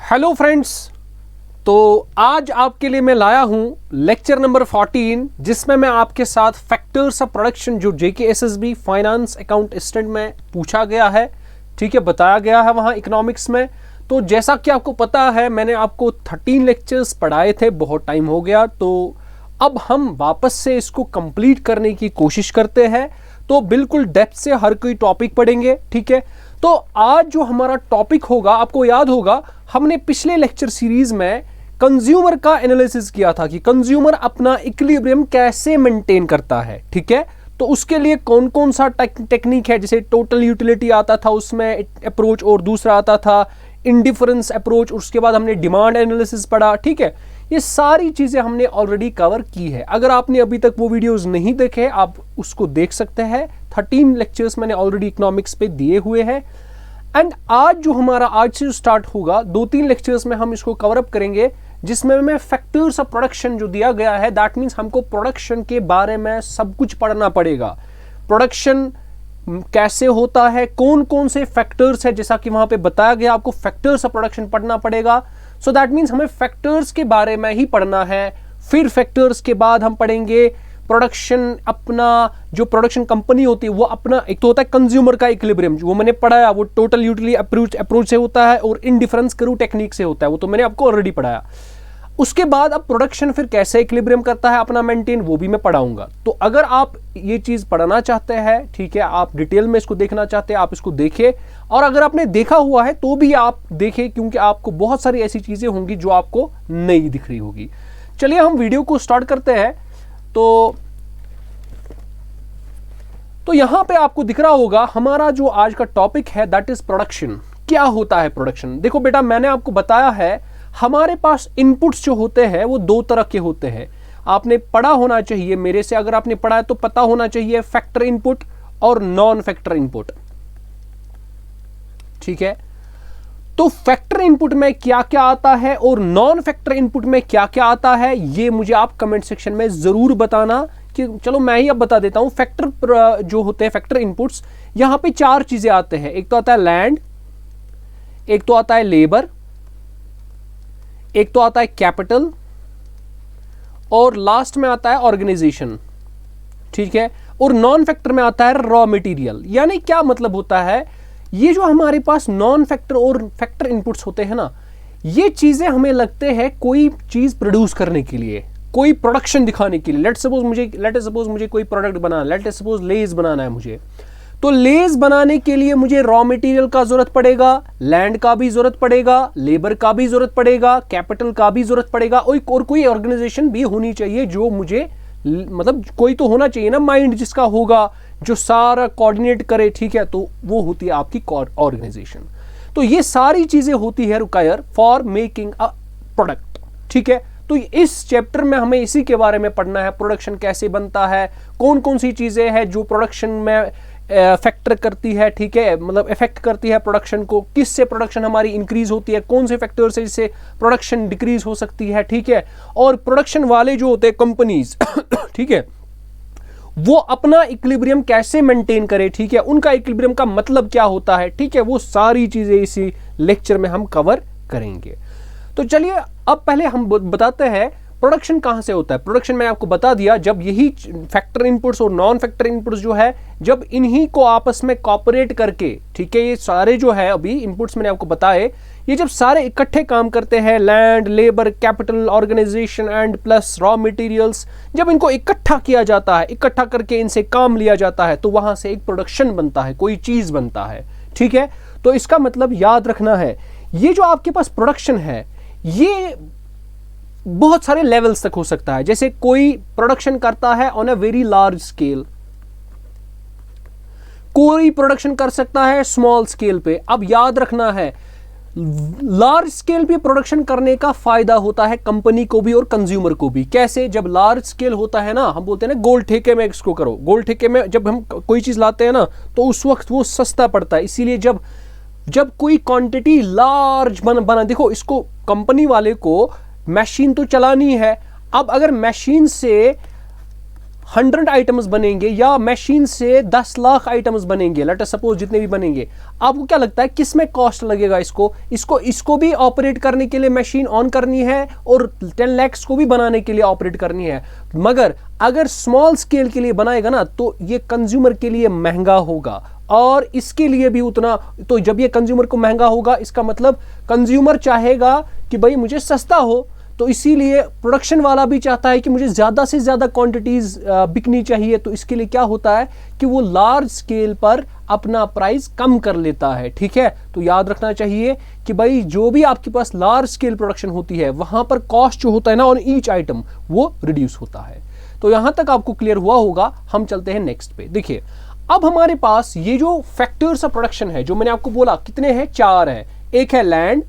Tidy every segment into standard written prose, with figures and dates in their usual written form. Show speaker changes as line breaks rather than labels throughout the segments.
Hello friends. तो आज आपके लिए मैं लाया हूं लेक्चर नंबर 14, जिसमें मैं आपके साथ फैक्टर्स ऑफ प्रोडक्शन जो JKSSB फाइनेंस अकाउंट स्टैंड में पूछा गया है, ठीक है, बताया गया है वहां इकोनॉमिक्स में। तो जैसा कि आपको पता है, मैंने आपको 13 लेक्चर्स पढ़ाए थे, बहुत टाइम हो गया, तो अब हम वापस से इसको कंप्लीट करने की कोशिश करते हैं। तो बिल्कुल डेप्थ से हर कोई टॉपिक पढ़ेंगे, ठीक है। तो आज जो हमारा टॉपिक होगा, आपको याद होगा हमने पिछले लेक्चर सीरीज में कंज्यूमर का एनालिसिस किया था कि कंज्यूमर अपना इक्विलिब्रियम कैसे मेंटेन करता है, ठीक है। तो उसके लिए कौन कौन सा टेक्निक है, जैसे टोटल यूटिलिटी आता था उसमें अप्रोच, और दूसरा आता था इंडिफरेंस अप्रोच, उसके बाद हमने डिमांड एनालिसिस पढ़ा, ठीक है। ये सारी चीजें हमने ऑलरेडी कवर की है। अगर आपने अभी तक वो वीडियोस नहीं देखे, आप उसको देख सकते हैं। 13 लेक्चर्स मैंने ऑलरेडी इकोनॉमिक्स पे दिए हुए हैं। एंड आज जो हमारा आज से स्टार्ट होगा, 2-3 लेक्चर्स में हम इसको कवर अप करेंगे, जिसमें मैं फैक्टर्स ऑफ प्रोडक्शन जो दिया गया है, दैट मीन्स हमको प्रोडक्शन के बारे में सब कुछ पढ़ना पड़ेगा। प्रोडक्शन कैसे होता है, कौन कौन से फैक्टर्स है, जैसा कि वहां पे बताया गया, आपको फैक्टर्स ऑफ प्रोडक्शन पढ़ना पड़ेगा। सो दैट मीन्स हमें फैक्टर्स के बारे में ही पढ़ना है। फिर फैक्टर्स के बाद हम पढ़ेंगे प्रोडक्शन, अपना जो प्रोडक्शन कंपनी होती है वो अपना, एक तो होता है कंज्यूमर का इक्विलिब्रियम, वो मैंने पढ़ाया, वो टोटल यूटिलिटी अप्रोच से होता है और इंडिफरेंस करू टेक्निक से होता है, वो तो मैंने आपको ऑलरेडी पढ़ाया। उसके बाद अब प्रोडक्शन फिर कैसे इक्विलिब्रियम करता है अपना मेंटेन, वो भी मैं पढ़ाऊंगा। तो अगर आप ये चीज पढ़ना चाहते हैं, ठीक है, आप डिटेल में इसको देखना चाहते हैं, आप इसको देखिए। और अगर आपने देखा हुआ है तो भी आप देखें, क्योंकि आपको बहुत सारी ऐसी चीजें होंगी जो आपको नहीं दिख रही होगी। चलिए हम वीडियो को स्टार्ट करते हैं। तो यहां पे आपको दिख रहा होगा हमारा जो आज का टॉपिक है, दैट इज प्रोडक्शन। क्या होता है प्रोडक्शन? देखो बेटा, मैंने आपको बताया है हमारे पास इनपुट्स जो होते हैं वो 2 तरह के होते हैं। आपने पढ़ा होना चाहिए मेरे से, अगर आपने पढ़ा है तो पता होना चाहिए, फैक्टर इनपुट और नॉन फैक्टर इनपुट, ठीक है। तो फैक्टर इनपुट में क्या क्या आता है और नॉन फैक्टर इनपुट में क्या क्या आता है, ये मुझे आप कमेंट सेक्शन में जरूर बताना। कि चलो मैं ही अब बता देता हूं। फैक्टर जो होते हैं, फैक्टर इनपुट्स, यहां पे 4 चीजें आते हैं। एक तो आता है लैंड, एक तो आता है लेबर, एक तो आता है कैपिटल, और लास्ट में आता है ऑर्गेनाइजेशन, ठीक है। और नॉन फैक्टर में आता है रॉ मटेरियल। यानी क्या मतलब होता है, ये जो हमारे पास नॉन फैक्टर और फैक्टर इनपुट्स होते हैं ना, ये चीजें हमें लगते हैं कोई चीज प्रोड्यूस करने के लिए, कोई प्रोडक्शन दिखाने के लिए। लेट सपोज मुझे कोई प्रोडक्ट बनाना, लेट सपोज लेज बनाना है मुझे, तो लेज बनाने के लिए मुझे रॉ मटेरियल का जरूरत पड़ेगा, लैंड का भी जरूरत पड़ेगा, लेबर का भी जरूरत पड़ेगा, कैपिटल का भी जरूरत पड़ेगा, और कोई ऑर्गेनाइजेशन भी होनी चाहिए जो मुझे, मतलब कोई तो होना चाहिए ना माइंड जिसका होगा, जो सारा कोऑर्डिनेट करे, ठीक है। तो वो होती है आपकी ऑर्गेनाइजेशन। तो ये सारी चीजें होती है require for making a product, ठीक है। तो इस चैप्टर में हमें इसी के बारे में पढ़ना है, प्रोडक्शन कैसे बनता है, कौन कौन सी चीजें हैं जो प्रोडक्शन में फैक्टर करती है, ठीक है, मतलब इफेक्ट करती है प्रोडक्शन को, किससे प्रोडक्शन हमारी इंक्रीज होती है, कौन से फैक्टर से जिससे प्रोडक्शन डिक्रीज हो सकती है, ठीक है। और प्रोडक्शन वाले जो होते हैं कंपनीज ठीक है, वो अपना इक्विलिब्रियम कैसे मेंटेन करे, ठीक है, उनका इक्विलिब्रियम का मतलब क्या होता है, ठीक है, वो सारी चीजें इसी लेक्चर में हम कवर करेंगे। तो चलिए अब पहले हम बताते हैं प्रोडक्शन कहां से होता है। प्रोडक्शन मैंने आपको बता दिया, जब यही फैक्टर इनपुट्स और नॉन फैक्टर इनपुट्स जो है, जब इन्हीं को आपस में कॉपरेट करके, ठीक है, ये सारे जो है अभी इनपुट्स मैंने आपको बताए, ये जब सारे इकट्ठे काम करते हैं, land, labour, capital, organisation and plus raw materials, जब इनको इकट्ठा किया जाता है, इकट्ठा करके इनसे काम लिया जाता है, तो वहां से एक प्रोडक्शन बनता है, कोई चीज बनता है, ठीक है। तो इसका मतलब याद रखना है, ये जो आपके पास प्रोडक्शन है, ये बहुत सारे लेवल्स तक हो सकता है। जैसे कोई प्रोडक्शन करता है on a very large scale, कोई प्रोडक्शन कर सकता है स्मॉल स्केल पे। अब याद रखना है, लार्ज स्केल पे प्रोडक्शन करने का फायदा होता है कंपनी को भी और कंज्यूमर को भी। कैसे? जब लार्ज स्केल होता है ना, हम बोलते हैं ना गोल ठेके में इसको करो। गोल ठेके में जब हम कोई चीज लाते हैं ना, तो उस वक्त वो सस्ता पड़ता है। इसीलिए जब कोई क्वांटिटी लार्ज बना, देखो इसको कंपनी वाले को मशीन तो चलानी है। अब अगर मशीन से 100 आइटम्स बनेंगे या मशीन से 10 लाख आइटम्स बनेंगे, लेट अस सपोज जितने भी बनेंगे, आपको क्या लगता है किस में कॉस्ट लगेगा? इसको भी ऑपरेट करने के लिए मशीन ऑन करनी है और 10 लाख को भी बनाने के लिए ऑपरेट करनी है। मगर अगर स्मॉल स्केल के लिए बनाएगा ना तो ये कंज्यूमर के लिए महंगा होगा और इसके लिए भी उतना। तो जब ये कंज्यूमर को महंगा होगा इसका मतलब कंज्यूमर चाहेगा कि भाई मुझे सस्ता हो, तो इसीलिए प्रोडक्शन वाला भी चाहता है कि मुझे ज़्यादा से ज़्यादा क्वांटिटीज़ बिकनी चाहिए। तो इसके लिए क्या होता है कि वो लार्ज स्केल पर अपना प्राइस कम कर लेता है। ठीक है, तो याद रखना चाहिए कि भाई जो भी आपके पास लार्ज स्केल प्रोडक्शन होती है वहाँ पर कॉस्ट जो होता है ना ऑन ईच आइटम वो रिड्यूस होता है। तो यहाँ तक आपको क्लियर हुआ होगा। हम चलते हैं नेक्स्ट पे। देखिए अब हमारे पास ये जो फैक्टर्स ऑफ प्रोडक्शन है जो मैंने आपको बोला कितने हैं, 4 हैं। एक है लैंड,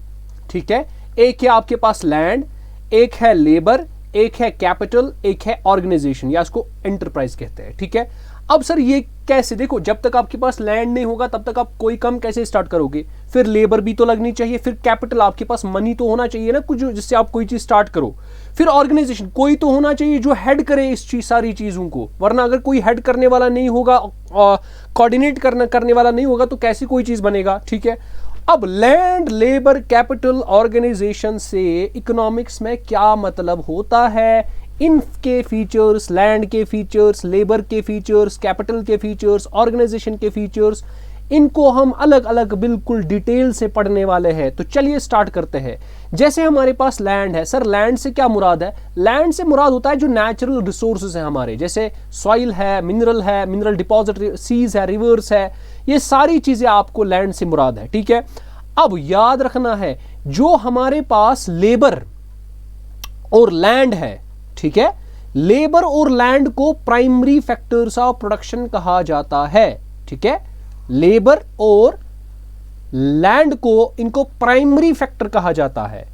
ठीक है, एक है आपके पास लैंड, एक है लेबर, एक है कैपिटल, एक है ऑर्गेनाइजेशन या इसको एंटरप्राइज कहते हैं। ठीक है, अब सर ये कैसे? देखो जब तक आपके पास लैंड नहीं होगा तब तक आप कोई काम कैसे स्टार्ट करोगे? फिर लेबर भी तो लगनी चाहिए, फिर कैपिटल, आपके पास मनी तो होना चाहिए ना कुछ जिससे आप कोई चीज स्टार्ट करो। फिर ऑर्गेनाइजेशन, कोई तो होना चाहिए जो हेड करे इस सारी चीजों को, वरना अगर कोई हेड करने वाला नहीं होगा, कोऑर्डिनेट करने वाला नहीं होगा तो कैसे कोई चीज बनेगा? ठीक है, अब लैंड, लेबर, कैपिटल, ऑर्गेनाइजेशन से इकोनॉमिक्स में क्या मतलब होता है? इनके फीचर्स, लैंड के फीचर्स, लेबर के फीचर्स, कैपिटल के फीचर्स, ऑर्गेनाइजेशन के फीचर्स, इनको हम अलग अलग बिल्कुल डिटेल से पढ़ने वाले हैं। तो चलिए स्टार्ट करते हैं। जैसे हमारे पास लैंड है, सर लैंड से क्या मुराद है? लैंड से मुराद होता है जो नेचुरल रिसोर्सेज हैं हमारे, जैसे सॉइल है, मिनरल डिपॉजिट, सीज है, रिवर्स है, ये सारी चीजें आपको लैंड से मुराद है। ठीक है, अब याद रखना है जो हमारे पास लेबर और लैंड है, ठीक है, लेबर और लैंड को प्राइमरी फैक्टर्स ऑफ प्रोडक्शन कहा जाता है। ठीक है, लेबर और लैंड को, इनको प्राइमरी फैक्टर कहा जाता है,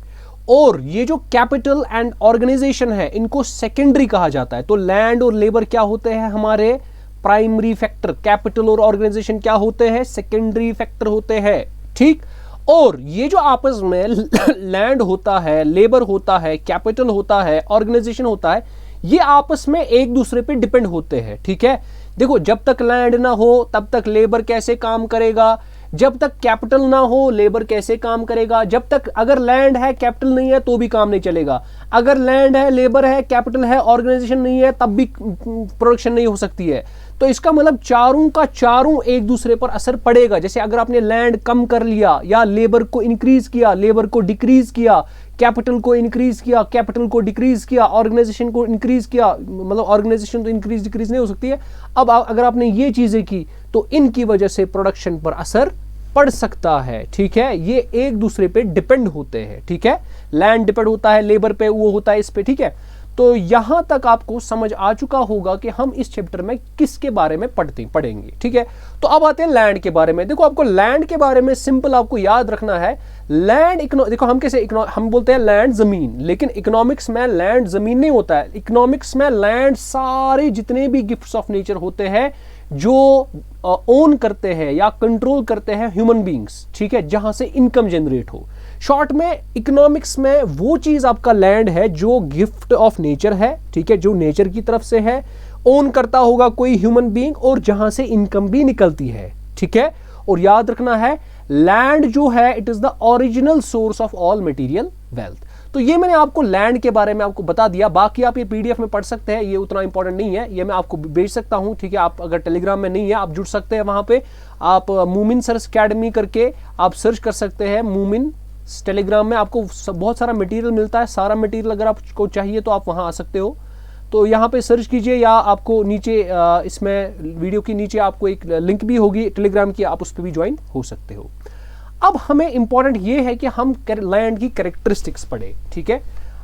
और ये जो कैपिटल एंड ऑर्गेनाइजेशन है इनको सेकेंडरी कहा जाता है। तो लैंड और लेबर क्या होते हैं? हमारे प्राइमरी फैक्टर। कैपिटल और ऑर्गेनाइजेशन क्या होते हैं? सेकेंडरी फैक्टर होते हैं। ठीक, और ये जो आपस में लैंड होता है, लेबर होता है, कैपिटल होता है, ऑर्गेनाइजेशन होता है, ये आपस में एक दूसरे पे डिपेंड होते हैं। ठीक है, देखो जब तक लैंड ना हो तब तक लेबर कैसे काम करेगा, जब तक कैपिटल ना हो लेबर कैसे काम करेगा, जब तक अगर लैंड है कैपिटल नहीं है तो भी काम नहीं चलेगा, अगर लैंड है, लेबर है, कैपिटल है, ऑर्गेनाइजेशन नहीं है तब भी प्रोडक्शन नहीं हो सकती है। तो इसका मतलब चारों का चारों एक दूसरे पर असर पड़ेगा। जैसे अगर आपने लैंड कम कर लिया या लेबर को इंक्रीज किया, लेबर को डिक्रीज किया, कैपिटल को इंक्रीज किया, कैपिटल को डिक्रीज किया, ऑर्गेनाइजेशन को इंक्रीज किया, मतलब ऑर्गेनाइजेशन तो इंक्रीज डिक्रीज नहीं हो सकती है। अब अगर आपने ये चीजें की तो इनकी वजह से प्रोडक्शन पर असर पड़ सकता है। ठीक है, ये एक दूसरे पे डिपेंड होते हैं। ठीक है, लैंड डिपेंड होता है लेबर पे, वो होता है इस पे। ठीक है, तो यहां तक आपको समझ आ चुका होगा कि हम इस चैप्टर में किसके बारे में पढ़ेंगे। ठीक है, तो अब आते हैं लैंड के बारे में। देखो आपको लैंड के बारे में सिंपल आपको याद रखना है, लैंड देखो हम कैसे हम बोलते हैं लैंड जमीन, लेकिन इकोनॉमिक्स में लैंड जमीन नहीं होता है। इकोनॉमिक्स में लैंड सारे जितने भी गिफ्ट्स ऑफ नेचर होते हैं जो ओन करते हैं या कंट्रोल करते हैं ह्यूमन बींग्स। ठीक है, जहां से इनकम जनरेट हो। शॉर्ट में इकोनॉमिक्स में वो चीज आपका लैंड है जो गिफ्ट ऑफ नेचर है। ठीक है, जो नेचर की तरफ से है, ओन करता होगा कोई ह्यूमन बीइंग और जहां से इनकम भी निकलती है। ठीक है, और याद रखना है लैंड जो है it is the original source of all material wealth. तो ये मैंने आपको लैंड के बारे में आपको बता दिया। बाकी आप ये पीडीएफ में पढ़ सकते हैं, ये उतना इंपॉर्टेंट नहीं है, ये मैं आपको भेज सकता हूं। ठीक है, आप अगर टेलीग्राम में नहीं है आप जुड़ सकते हैं, वहां पे आप मूमिन सर्च अकेडमी करके आप सर्च कर सकते हैं। मूमिन टेलीग्राम में आपको बहुत सारा मटेरियल मिलता है। सारा मटेरियल अगर आपको चाहिए तो आप वहां आ सकते हो। तो यहाँ पे सर्च कीजिए या आपको नीचे इसमें वीडियो के नीचे आपको एक लिंक भी होगी टेलीग्राम की, आप उस पर भी ज्वाइन हो सकते हो। अब हमें इंपॉर्टेंट ये है कि हम लैंड की कैरेक्टरिस्टिक्स पढ़े। ठीक है,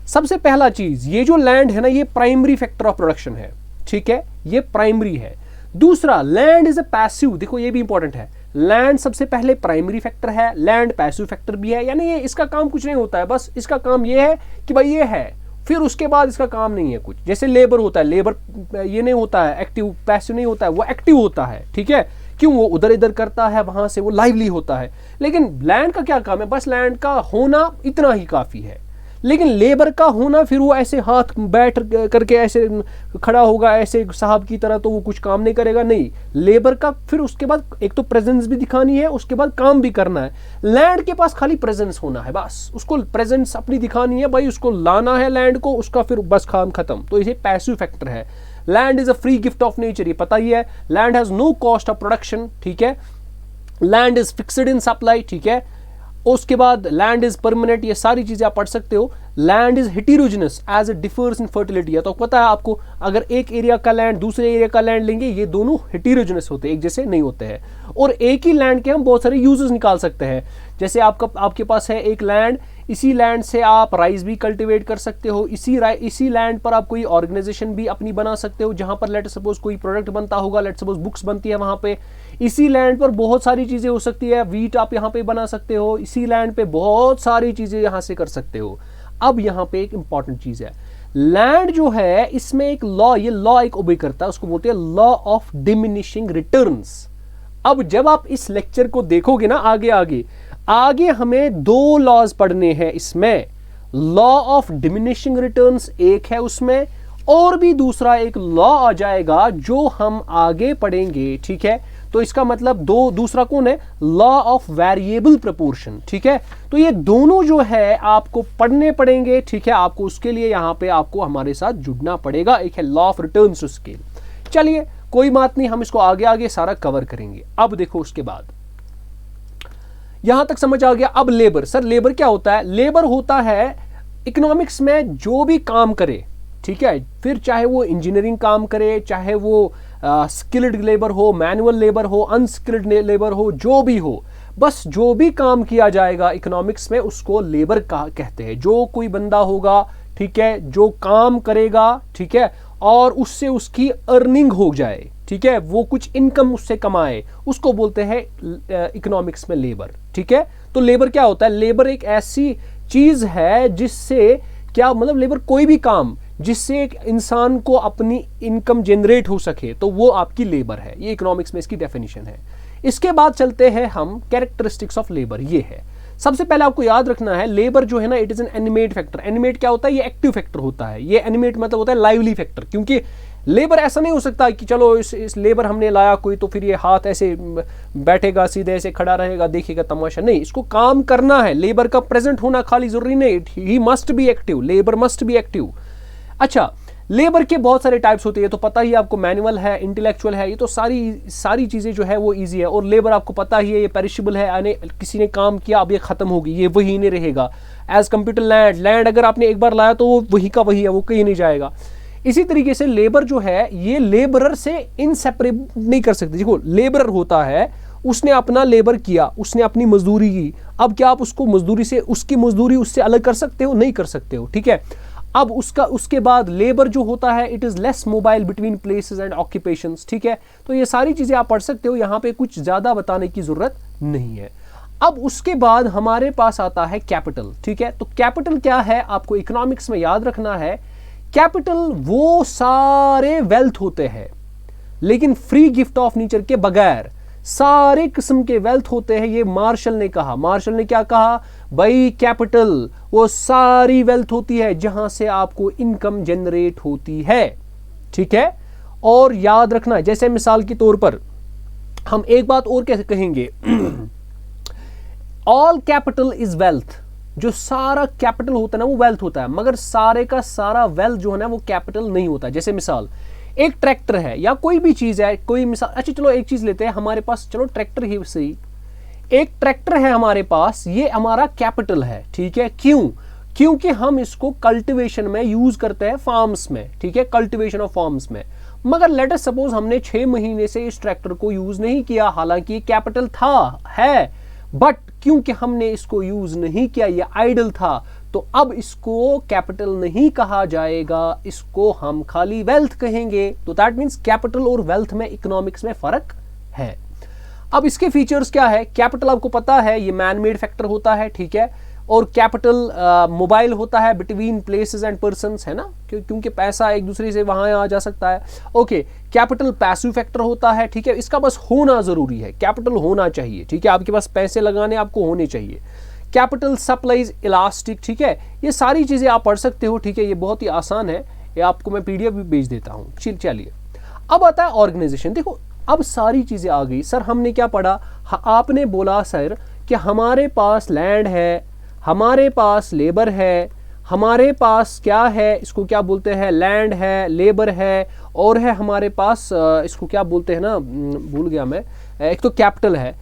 सबसे पहला चीज ये जो लैंड है ना ये प्राइमरी फैक्टर ऑफ प्रोडक्शन है। ठीक है, ये प्राइमरी है। दूसरा, लैंड इज अ पैसिव। देखो ये भी इंपॉर्टेंट है, लैंड सबसे पहले प्राइमरी फैक्टर है, लैंड पैसिव फैक्टर भी है। यानी ये इसका काम कुछ नहीं होता है, बस इसका काम ये है कि भाई ये है, फिर उसके बाद इसका काम नहीं है कुछ। जैसे लेबर होता है, लेबर ये नहीं होता है एक्टिव, पैसिव नहीं होता है, वो एक्टिव होता है। ठीक है, क्यों? वो उधर इधर करता है, वहां से वो लाइवली होता है। लेकिन लैंड का क्या काम है? बस लैंड का होना इतना ही काफी है। लेकिन लेबर का होना फिर वो ऐसे हाथ बैठ करके ऐसे खड़ा होगा ऐसे साहब की तरह, तो वो कुछ काम नहीं करेगा। नहीं, लेबर का फिर उसके बाद एक तो प्रेजेंस भी दिखानी है, उसके बाद काम भी करना है। लैंड के पास खाली प्रेजेंस होना है, बस उसको प्रेजेंस अपनी दिखानी है भाई, उसको लाना है लैंड को, उसका फिर बस काम खत्म। तो ये पैसिव फैक्टर है। Land is a free gift of nature, ये पता ही है। Land has no cost of production, ठीक है। Land is fixed in supply, ठीक है। उसके बाद लैंड इज परमानेंट, ये सारी चीजें आप पढ़ सकते हो। Land is heterogeneous as it differs in fertility, तो पता है आपको, अगर एक एरिया का लैंड दूसरे एरिया का लैंड लेंगे, ये दोनों हेटेरोजेनस होते हैं, एक जैसे नहीं होते हैं। और एक ही लैंड के हम बहुत सारे यूजेस निकाल सकते हैं। जैसे आपके पास है एक लैंड, इसी लैंड से आप राइस भी कल्टीवेट कर सकते हो, इसी लैंड पर आप कोई ऑर्गेनाइजेशन भी अपनी बना सकते हो, जहां पर लेट सपोज कोई प्रोडक्ट बनता होगा, लेट सपोज बुक्स बनती है वहां पे। इसी लैंड पर बहुत सारी चीजें हो सकती है, वीट आप यहाँ पे बना सकते हो, इसी लैंड पे बहुत सारी चीजें यहां से कर सकते हो। अब यहाँ पे एक इंपॉर्टेंट चीज है, लैंड जो है इसमें एक लॉ, ये लॉ एक ओबे करता है, उसको बोलते हैं लॉ ऑफ डिमिनिशिंग रिटर्न्स। अब जब आप इस लेक्चर को देखोगे ना आगे हमें दो लॉज पढ़ने हैं इसमें। लॉ ऑफ डिमिनिशिंग रिटर्न्स एक है उसमें, और भी दूसरा एक लॉ आ जाएगा जो हम आगे पढ़ेंगे, ठीक है। तो इसका मतलब दूसरा कौन है, लॉ ऑफ वेरिएबल प्रोपोर्शन, ठीक है। तो ये दोनों जो है आपको पढ़ने पड़ेंगे, ठीक है। आपको उसके लिए यहां पे आपको हमारे साथ जुड़ना पड़ेगा। एक है law of returns to scale. चलिए कोई बात नहीं, हम इसको आगे सारा कवर करेंगे। अब देखो उसके बाद यहां तक समझ आ गया। अब लेबर, सर लेबर क्या होता है? लेबर होता है इकोनॉमिक्स में जो भी काम करे, ठीक है। फिर चाहे वो इंजीनियरिंग काम करे, चाहे वो स्किल्ड लेबर हो, मैनुअल लेबर हो, अनस्किल्ड लेबर हो, जो भी हो, बस जो भी काम किया जाएगा इकोनॉमिक्स में उसको लेबर कहते हैं। जो कोई बंदा होगा, ठीक है, जो काम करेगा, ठीक है, और उससे उसकी अर्निंग हो जाए, ठीक है, वो कुछ इनकम उससे कमाए, उसको बोलते हैं इकोनॉमिक्स में लेबर, ठीक है। तो लेबर क्या होता है? लेबर एक ऐसी चीज है जिससे क्या मतलब, लेबर कोई भी काम जिससे एक इंसान को अपनी इनकम जनरेट हो सके, तो वो आपकी लेबर है। ये इकोनॉमिक्स में इसकी डेफिनेशन है। इसके बाद चलते हैं हम कैरेक्टरिस्टिक्स ऑफ लेबर। ये है सबसे पहले आपको याद रखना है, लेबर जो है ना, it is an animate factor. Animate क्या होता है? ये एक्टिव फैक्टर होता है। ये एनिमेट मतलब होता है लाइवली फैक्टर, क्योंकि लेबर ऐसा नहीं हो सकता कि चलो इस लेबर हमने लाया कोई, तो फिर ये हाथ ऐसे बैठेगा, सीधे ऐसे खड़ा रहेगा, देखेगा तमाशा। नहीं, इसको काम करना है। लेबर का प्रेजेंट होना खाली जरूरी नहीं, he must be active, labour must be active. अच्छा, लेबर के बहुत सारे टाइप्स होते हैं, तो पता ही आपको, मैनुअल है, इंटेलेक्चुअल है, ये तो सारी चीजें जो है वो इजी है। और लेबर आपको पता ही है ये पेरिशेबल है, यानी किसी ने काम किया अब ये खत्म होगी, ये वही नहीं रहेगा। एज कंप्यूटर लैंड अगर आपने एक बार लाया तो वो वही का वही है, वो कहीं नहीं जाएगा। इसी तरीके से लेबर जो है ये लेबरर से इनसेपरेबल नहीं कर सकते। देखो, लेबरर होता है, उसने अपना लेबर किया, उसने अपनी मजदूरी की। अब क्या आप उसको मजदूरी से, उसकी मजदूरी उससे अलग कर सकते हो? नहीं कर सकते हो, ठीक है। अब उसके बाद लेबर जो होता है, it is less mobile between places and occupations, ठीक है। तो ये सारी चीजें आप पढ़ सकते हो, यहां पे कुछ ज्यादा बताने की जरूरत नहीं है। अब उसके बाद हमारे पास आता है कैपिटल, ठीक है। तो कैपिटल क्या है आपको इकोनॉमिक्स में याद रखना है। कैपिटल वो सारे वेल्थ होते हैं, लेकिन फ्री गिफ्ट ऑफ नेचर के बगैर सारे किस्म के वेल्थ होते हैं। ये मार्शल ने कहा। मार्शल ने क्या कहा भाई? कैपिटल वो सारी वेल्थ होती है जहां से आपको इनकम जनरेट होती है, ठीक है। और याद रखना, जैसे मिसाल के तौर पर हम एक बात और कैसे कहेंगे, ऑल कैपिटल इज वेल्थ। जो सारा कैपिटल होता है ना वो वेल्थ होता है, मगर सारे का सारा वेल्थ जो है ना वो कैपिटल नहीं होता। जैसे मिसाल, एक ट्रैक्टर है या कोई भी चीज है, कोई मिसाल, अच्छा चलो एक चीज लेते हैं हमारे पास, चलो ट्रैक्टर ही सही, एक ट्रैक्टर है हमारे पास, ये हमारा कैपिटल है, ठीक है। क्यों? क्योंकि हम इसको कल्टीवेशन में यूज करते हैं, फार्म्स में, ठीक है, कल्टीवेशन ऑफ फार्म्स में। मगर लेट अस सपोज हमने 6 महीने से इस ट्रैक्टर को यूज नहीं किया, हालांकि कैपिटल था, है, बट क्योंकि हमने इसको यूज नहीं किया, ये आइडल था, तो अब इसको कैपिटल नहीं कहा जाएगा, इसको हम खाली वेल्थ कहेंगे। तो दैट मीन्स कैपिटल और वेल्थ में इकोनॉमिक्स में फर्क है। अब इसके फीचर्स क्या है? कैपिटल आपको पता है ये मैन मेड फैक्टर होता है, ठीक है। और कैपिटल मोबाइल होता है बिटवीन प्लेसेस एंड पर्सन्स, है ना, क्योंकि पैसा एक दूसरे से वहां आ जा सकता है। ओके, कैपिटल पैसिव फैक्टर होता है, ठीक है। इसका बस होना जरूरी है, कैपिटल होना चाहिए, ठीक है। आपके पास पैसे लगाने आपको होने चाहिए। कैपिटल सप्लाईज इलास्टिक, ठीक है, ये सारी चीजें आप पढ़ सकते हो, ठीक है, ये बहुत ही आसान है, ये आपको मैं पीडीएफ भी भेज देता हूँ। चलिए अब आता है ऑर्गेनाइजेशन। देखो अब सारी चीजें आ गई। सर हमने क्या पढ़ा, आपने बोला सर कि हमारे पास लैंड है, हमारे पास लेबर है, हमारे पास क्या है, इसको क्या बोलते हैं, लैंड है, लेबर है, और है हमारे पास इसको क्या बोलते हैं ना, भूल गया मैं, एक तो कैपिटल है।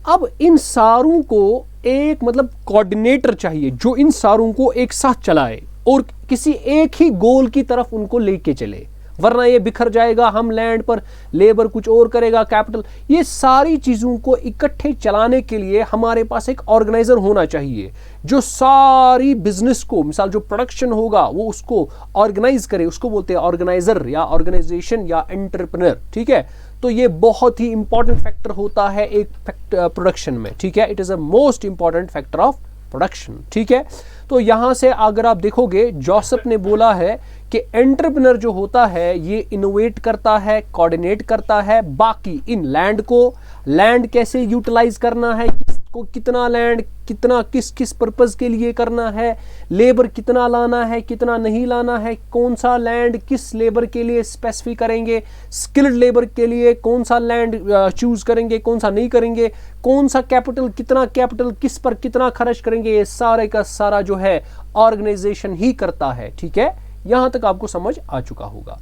अब इन सारों को एक मतलब कोऑर्डिनेटर चाहिए जो इन सारों को एक साथ चलाए और किसी एक ही गोल की तरफ उनको लेके चले, वरना ये बिखर जाएगा। हम लैंड पर, लेबर कुछ और करेगा, कैपिटल, ये सारी चीजों को इकट्ठे चलाने के लिए हमारे पास एक ऑर्गेनाइजर होना चाहिए जो सारी बिजनेस को, मिसाल जो प्रोडक्शन होगा वो उसको ऑर्गेनाइज करे, उसको बोलते हैं ऑर्गेनाइजर या ऑर्गेनाइजेशन या एंटरप्रेन्योर, ठीक है। तो ये बहुत ही इंपॉर्टेंट फैक्टर होता है एक प्रोडक्शन में, ठीक है, it is a most important factor of production, ठीक है। तो यहां से अगर आप देखोगे, जोसेफ ने बोला है कि एंटरप्रेन्योर जो होता है ये इनोवेट करता है, कोऑर्डिनेट करता है बाकी इन लैंड को, लैंड कैसे यूटिलाइज करना है, किसको कितना लैंड, कितना किस किस पर्पस के लिए करना है, लेबर कितना लाना है, कितना नहीं लाना है, कौन सा लैंड किस लेबर के लिए स्पेसिफिक करेंगे, स्किल्ड लेबर के लिए कौन सा लैंड चूज करेंगे, कौन सा नहीं करेंगे, कौन सा कैपिटल, कितना कैपिटल किस पर कितना खर्च करेंगे, ये सारे का सारा जो है ऑर्गेनाइजेशन ही करता है, ठीक है। यहां तक आपको समझ आ चुका होगा।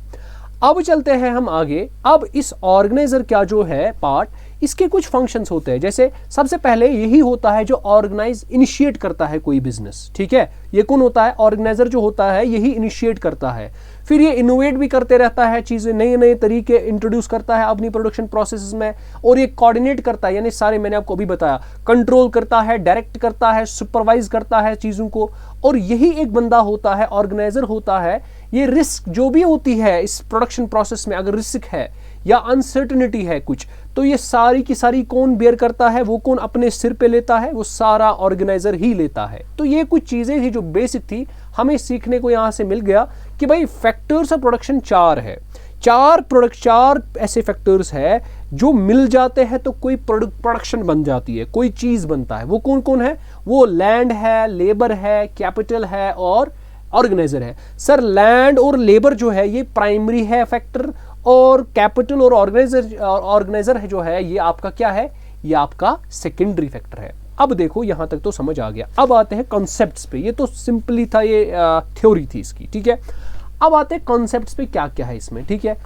अब चलते हैं हम आगे। अब इस ऑर्गेनाइजर का जो है पार्ट, इसके कुछ फंक्शंस होते हैं। जैसे सबसे पहले यही होता है जो ऑर्गेनाइज इनिशिएट करता है कोई बिजनेस, ठीक है। ये कौन होता है, ऑर्गेनाइजर जो होता है यही इनिशिएट करता है। फिर ये इनोवेट भी करते रहता है, चीजें नए नए तरीके इंट्रोड्यूस करता है अपनी प्रोडक्शन प्रोसेस में, और ये कोऑर्डिनेट करता है, यानी सारे मैंने आपको अभी बताया, कंट्रोल करता है, डायरेक्ट करता है, सुपरवाइज करता है चीजों को। और यही एक बंदा होता है, ऑर्गेनाइजर होता है। ये रिस्क जो भी होती है इस प्रोडक्शन प्रोसेस में, अगर रिस्क है या अनसर्टेनिटी है कुछ, तो ये सारी की सारी कौन बेयर करता है, वो कौन अपने सिर पे लेता है, वो सारा ऑर्गेनाइजर ही लेता है। तो ये कुछ चीजें थी जो बेसिक थी, हमें सीखने को यहां से मिल गया कि भाई फैक्टर्स ऑफ प्रोडक्शन 4 है, चार ऐसे फैक्टर्स है जो मिल जाते हैं तो कोई प्रोडक्शन बन जाती है, कोई चीज बनता है। वो कौन कौन है, वो लैंड है, लेबर है, कैपिटल है और ऑर्गेनाइजर है। सर लैंड और लेबर जो है ये प्राइमरी है फैक्टर, और कैपिटल और ऑर्गेनाइजर है जो है ये आपका क्या है, ये आपका सेकेंडरी फैक्टर है। अब देखो यहां तक तो समझ आ गया। अब आते हैं कॉन्सेप्ट्स पे। ये तो सिंपली था, ये थ्योरी थी इसकी, ठीक है। अब आते हैं कॉन्सेप्ट्स पे, क्या क्या है इसमें, ठीक है।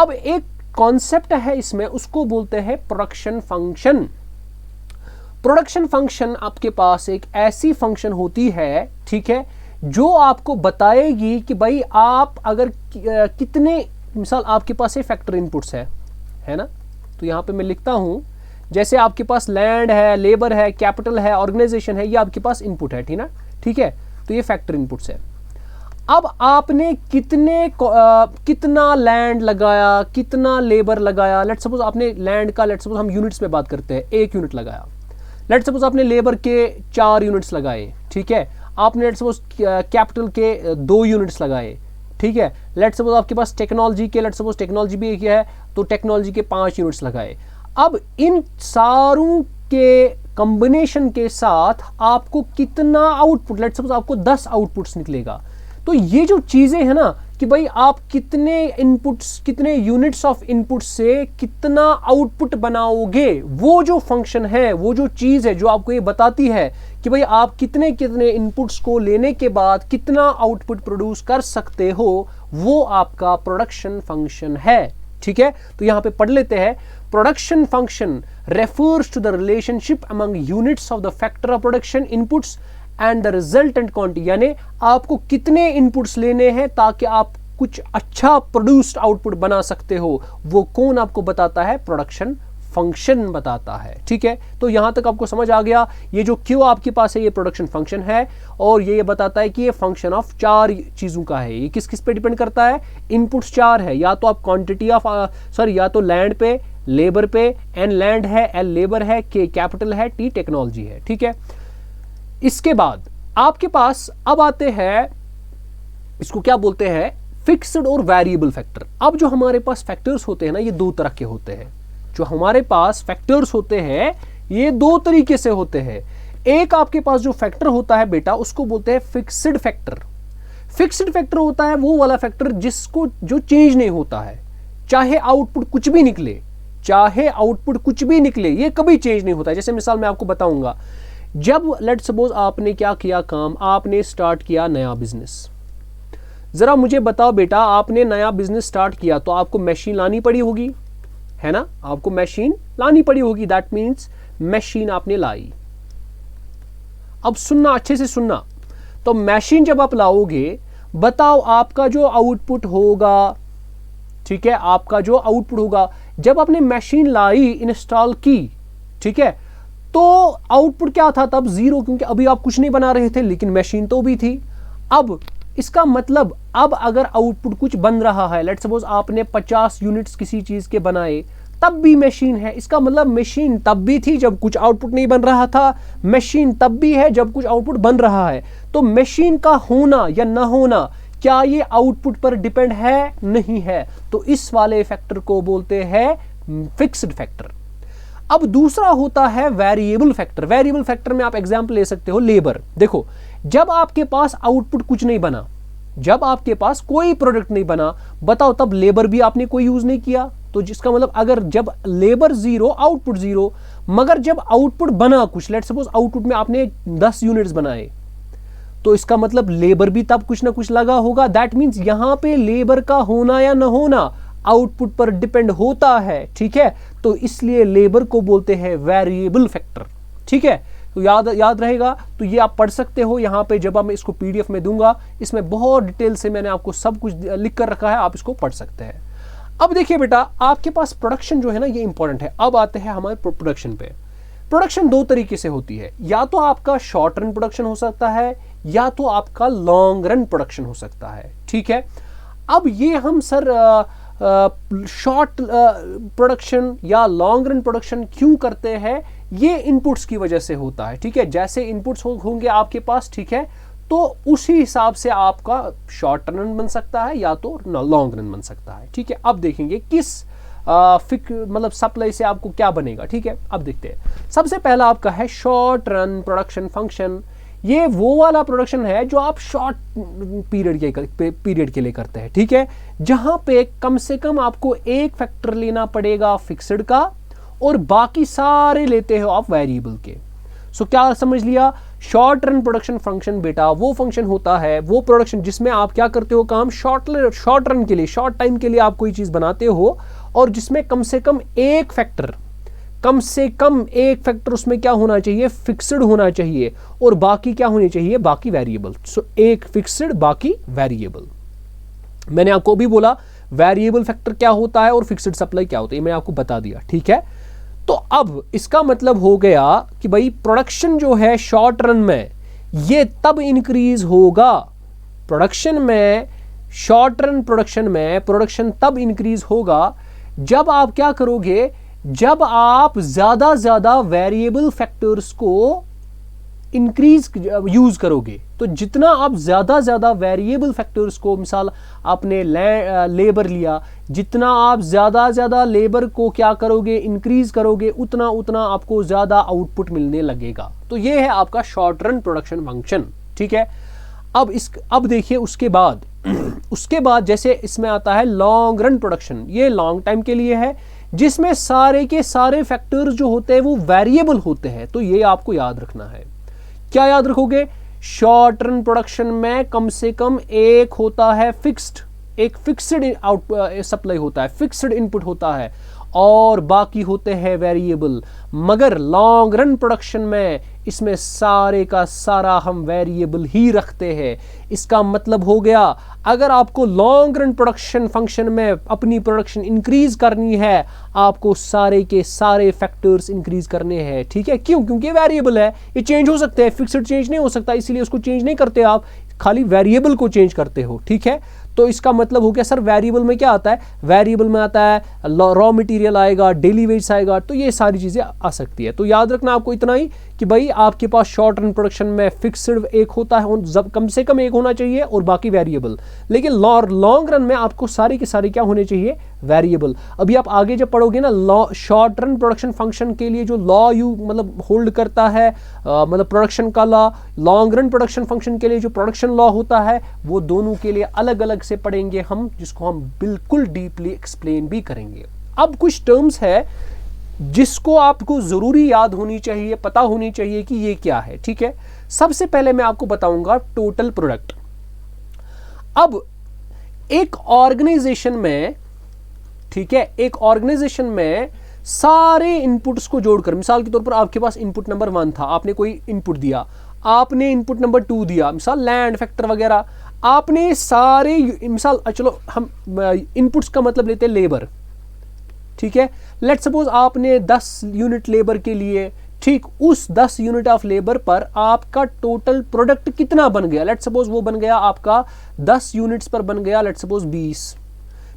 अब एक कॉन्सेप्ट है इसमें, उसको बोलते हैं प्रोडक्शन फंक्शन। प्रोडक्शन फंक्शन आपके पास एक ऐसी फंक्शन होती है, ठीक है, जो आपको बताएगी कि भाई आप अगर कितने, मिसाल आपके पास ये फैक्टर इनपुट्स है ना, तो यहां पे मैं लिखता हूं, जैसे आपके पास लैंड है, लेबर है, कैपिटल है, ऑर्गेनाइजेशन है, ये आपके पास इनपुट है, ठीक है, तो ये फैक्टर इनपुट्स है। अब आपने कितना लैंड लगाया, कितना लेबर लगाया, लेट्स सपोज आपने लैंड का, लेट्स सपोज हम यूनिट्स में बात करते हैं, 1 यूनिट लगाया। लेट्स सपोज आपने लेबर के 4 यूनिट्स लगाए, ठीक है। आपने लेट्स सपोज कैपिटल के 2 यूनिट्स लगाए, ठीक है। लेट्स सपोज आपके पास टेक्नोलॉजी के, लेट्स सपोज टेक्नोलॉजी भी एक है, तो टेक्नोलॉजी के 5 यूनिट्स लगाए। अब इन सारों के कॉम्बिनेशन के साथ आपको कितना आउटपुट, लेट्स सपोज आपको 10 आउटपुट्स निकलेगा। तो ये जो चीजें है ना कि भाई आप कितने इनपुट्स, कितने यूनिट्स ऑफ इनपुट से कितना आउटपुट बनाओगे, वो जो फंक्शन है, वो जो चीज है जो आपको ये बताती है कि भाई आप कितने कितने इनपुट्स को लेने के बाद कितना आउटपुट प्रोड्यूस कर सकते हो, वो आपका प्रोडक्शन फंक्शन है, ठीक है। तो यहां पे पढ़ लेते हैं। Production function refers to the relationship among units of the factor of production inputs and the resultant quantity, यानी आपको कितने इनपुट्स लेने हैं ताकि आप कुछ अच्छा प्रोड्यूस्ड आउटपुट बना सकते हो, वो कौन आपको बताता है, प्रोडक्शन फंक्शन बताता है, ठीक है। तो यहां तक आपको समझ आ गया। ये जो क्यों आपके पास है ये प्रोडक्शन फंक्शन है, और ये बताता है कि ये फंक्शन ऑफ 4 चीजों का है। ये किस किस पे डिपेंड करता है, इनपुट्स 4 है, या तो आप क्वांटिटी ऑफ या तो लैंड पे, लेबर पे, एन लैंड है, एल लेबर है, के कैपिटल है, टी टेक्नोलॉजी है, ठीक है। इसके बाद आपके पास अब आते हैं, इसको क्या बोलते हैं, फिक्स्ड और वेरिएबल फैक्टर। अब जो हमारे पास फैक्टर्स होते हैं ना, ये 2 तरह के होते हैं। जो हमारे पास फैक्टर्स होते हैं ये 2 तरीके से होते हैं। एक आपके पास जो फैक्टर होता है बेटा उसको बोलते हैं फिक्स्ड फैक्टर। फिक्स्ड फैक्टर होता है वो वाला फैक्टर जिसको जो चेंज नहीं होता है, चाहे आउटपुट कुछ भी निकले, चाहे आउटपुट कुछ भी निकले, ये कभी चेंज नहीं होता है। जैसे मिसाल मैं आपको बताऊंगा, जब लेट्स सपोज आपने क्या किया काम, आपने स्टार्ट किया नया बिजनेस। जरा मुझे बताओ बेटा, आपने नया बिजनेस स्टार्ट किया तो आपको मशीन लानी पड़ी होगी, है ना, आपको मशीन लानी पड़ी होगी। दैट मीन्स मशीन आपने लाई। अब सुनना, अच्छे से सुनना, तो मशीन जब आप लाओगे, बताओ आपका जो आउटपुट होगा, ठीक है, आपका जो आउटपुट होगा जब आपने मशीन लाई, इंस्टॉल की, ठीक है, तो आउटपुट क्या था तब? जीरो, क्योंकि अभी आप कुछ नहीं बना रहे थे, लेकिन मशीन तो भी थी। अब इसका मतलब, अब अगर आउटपुट कुछ बन रहा है, लेट्स सपोज आपने 50 यूनिट्स किसी चीज के बनाए, तब भी मशीन है। इसका मतलब मशीन तब भी थी जब कुछ आउटपुट नहीं बन रहा था, मशीन तब भी है जब कुछ आउटपुट बन रहा है। तो मशीन का होना या ना होना, क्या ये आउटपुट पर डिपेंड है? नहीं है। तो इस वाले फैक्टर को बोलते हैं फिक्स्ड फैक्टर। अब दूसरा होता है वेरिएबल फैक्टर। वेरिएबल फैक्टर में आप एग्जांपल ले सकते हो लेबर। देखो, जब आपके पास आउटपुट कुछ नहीं बना, जब आपके पास कोई प्रोडक्ट नहीं बना, बताओ तब लेबर भी आपने कोई यूज नहीं किया। तो जिसका मतलब अगर जब लेबर जीरो, आउटपुट जीरो, मगर जब आउटपुट बना कुछ, लेट्स सपोज आउटपुट में आपने 10 यूनिट्स बनाए, तो इसका मतलब लेबर भी तब कुछ ना कुछ लगा होगा। दैट मीन्स यहां पे लेबर का होना या ना होना आउटपुट पर डिपेंड होता है, ठीक है। तो इसलिए लेबर को बोलते हैं वेरिएबल फैक्टर, ठीक है। तो याद रहेगा। तो ये आप पढ़ सकते हो यहाँ पे, जब मैं इसको पीडीएफ में दूंगा, इसमें बहुत डिटेल से मैंने आपको सब कुछ लिख कर रखा है, आप इसको पढ़ सकते हैं। अब देखिए बेटा, आपके पास प्रोडक्शन जो है ना, ये इंपॉर्टेंट है। अब आते हैं हमारे प्रोडक्शन पे। प्रोडक्शन दो तरीके से होती है, या तो आपका शॉर्ट रन प्रोडक्शन हो सकता है, या तो आपका लॉन्ग रन प्रोडक्शन हो सकता है, ठीक है। अब ये हम सर शॉर्ट प्रोडक्शन या लॉन्ग रन प्रोडक्शन क्यों करते हैं? ये इनपुट्स की वजह से होता है, ठीक है। जैसे इनपुट्स होंगे आपके पास, ठीक है, तो उसी हिसाब से आपका शॉर्ट रन बन सकता है या तो लॉन्ग रन बन सकता है, ठीक है। अब देखेंगे किस मतलब सप्लाई से आपको क्या बनेगा, ठीक है। अब देखते हैं। सबसे पहला आपका है शॉर्ट रन प्रोडक्शन फंक्शन। ये वो वाला प्रोडक्शन है जो आप शॉर्ट पीरियड के लिए करते हैं, ठीक है, जहां पे कम से कम आपको एक फैक्टर लेना पड़ेगा फिक्स्ड का, और बाकी सारे लेते हो आप वेरिएबल के। सो क्या समझ लिया? शॉर्ट रन प्रोडक्शन फंक्शन बेटा वो फंक्शन होता है, वो प्रोडक्शन जिसमें आप क्या करते हो काम, शॉर्ट रन के लिए, शॉर्ट टाइम के लिए आप कोई चीज बनाते हो, और जिसमें कम से कम एक फैक्टर उसमें क्या होना चाहिए, फिक्स्ड होना चाहिए, और बाकी क्या होने चाहिए, बाकी वेरिएबल। सो एक फिक्स्ड बाकी वेरिएबल। मैंने आपको भी बोला वेरिएबल फैक्टर क्या होता है और फिक्स्ड सप्लाई क्या होता है, मैंने आपको बता दिया, ठीक है। तो अब इसका मतलब हो गया कि भाई प्रोडक्शन जो है शॉर्ट रन में, ये तब इंक्रीज होगा, प्रोडक्शन में, शॉर्ट रन प्रोडक्शन में प्रोडक्शन तब इंक्रीज होगा जब आप क्या करोगे, जब आप ज्यादा वेरिएबल फैक्टर्स को इंक्रीज यूज करोगे। तो जितना आप ज्यादा वेरिएबल फैक्टर्स को, मिसाल आपने लेबर लिया, जितना आप ज्यादा लेबर को क्या करोगे, इंक्रीज करोगे, उतना आपको ज्यादा आउटपुट मिलने लगेगा। तो ये है आपका शॉर्ट रन प्रोडक्शन फंक्शन, ठीक है। अब देखिए उसके बाद जैसे इसमें आता है लॉन्ग रन प्रोडक्शन। ये लॉन्ग टाइम के लिए है, जिसमें सारे के सारे फैक्टर्स जो होते हैं वो वेरिएबल होते हैं। तो ये आपको याद रखना है। क्या याद रखोगे? शॉर्ट रन प्रोडक्शन में कम से कम एक होता है फिक्स्ड, एक फिक्स्ड सप्लाई होता है, फिक्स्ड इनपुट होता है, और बाकी होते हैं वेरिएबल। मगर लॉन्ग रन प्रोडक्शन में इसमें सारे का सारा हम वेरिएबल ही रखते हैं। इसका मतलब हो गया, अगर आपको लॉन्ग रन प्रोडक्शन फंक्शन में अपनी प्रोडक्शन इंक्रीज करनी है, आपको सारे के सारे फैक्टर्स इंक्रीज करने हैं, ठीक है। क्यों? क्योंकि वेरिएबल है, ये चेंज हो सकते हैं, फिक्स्ड चेंज नहीं हो सकता, इसलिए उसको चेंज नहीं करते आप, खाली वेरिएबल को चेंज करते हो, ठीक है। तो इसका मतलब हो गया सर वेरिएबल में क्या आता है, वेरिएबल में आता है रॉ मटेरियल आएगा, डेली वेज आएगा, तो ये सारी चीज़ें आ सकती है। तो याद रखना आपको इतना ही कि भाई आपके पास शॉर्ट रन प्रोडक्शन में फिक्स्ड एक होता है, कम से कम एक होना चाहिए और बाकी वेरिएबल, लेकिन लॉन्ग रन में आपको सारी के सारे क्या होने चाहिए, वेरिएबल। अभी आप आगे जब पढ़ोगे ना शॉर्ट रन प्रोडक्शन फंक्शन के लिए जो लॉ यू मतलब होल्ड करता है, मतलब प्रोडक्शन का law, long run production function के लिए जो प्रोडक्शन लॉ होता है, वो दोनों के लिए अलग अलग से पढ़ेंगे हम, जिसको हम बिल्कुल डीपली एक्सप्लेन भी करेंगे। अब कुछ टर्म्स है जिसको आपको जरूरी याद होनी चाहिए, पता होनी चाहिए कि ये क्या है, ठीक है। सबसे पहले मैं आपको बताऊंगा टोटल प्रोडक्ट। अब एक ऑर्गेनाइजेशन में, ठीक है, एक ऑर्गेनाइजेशन में सारे इनपुट्स को जोड़कर, मिसाल के तौर पर आपके पास इनपुट नंबर 1 था, आपने कोई इनपुट दिया, आपने इनपुट नंबर 2 दिया, मिसाल लैंड फैक्टर वगैरह, आपने सारे मिसाल, चलो हम इनपुट्स का मतलब लेते हैं लेबर, ठीक है। लेट सपोज आपने 10 यूनिट लेबर के लिए, ठीक, उस 10 यूनिट ऑफ लेबर पर आपका टोटल प्रोडक्ट कितना बन गया, लेट सपोज वो बन गया आपका 10 यूनिट्स पर बन गया लेट सपोज 20।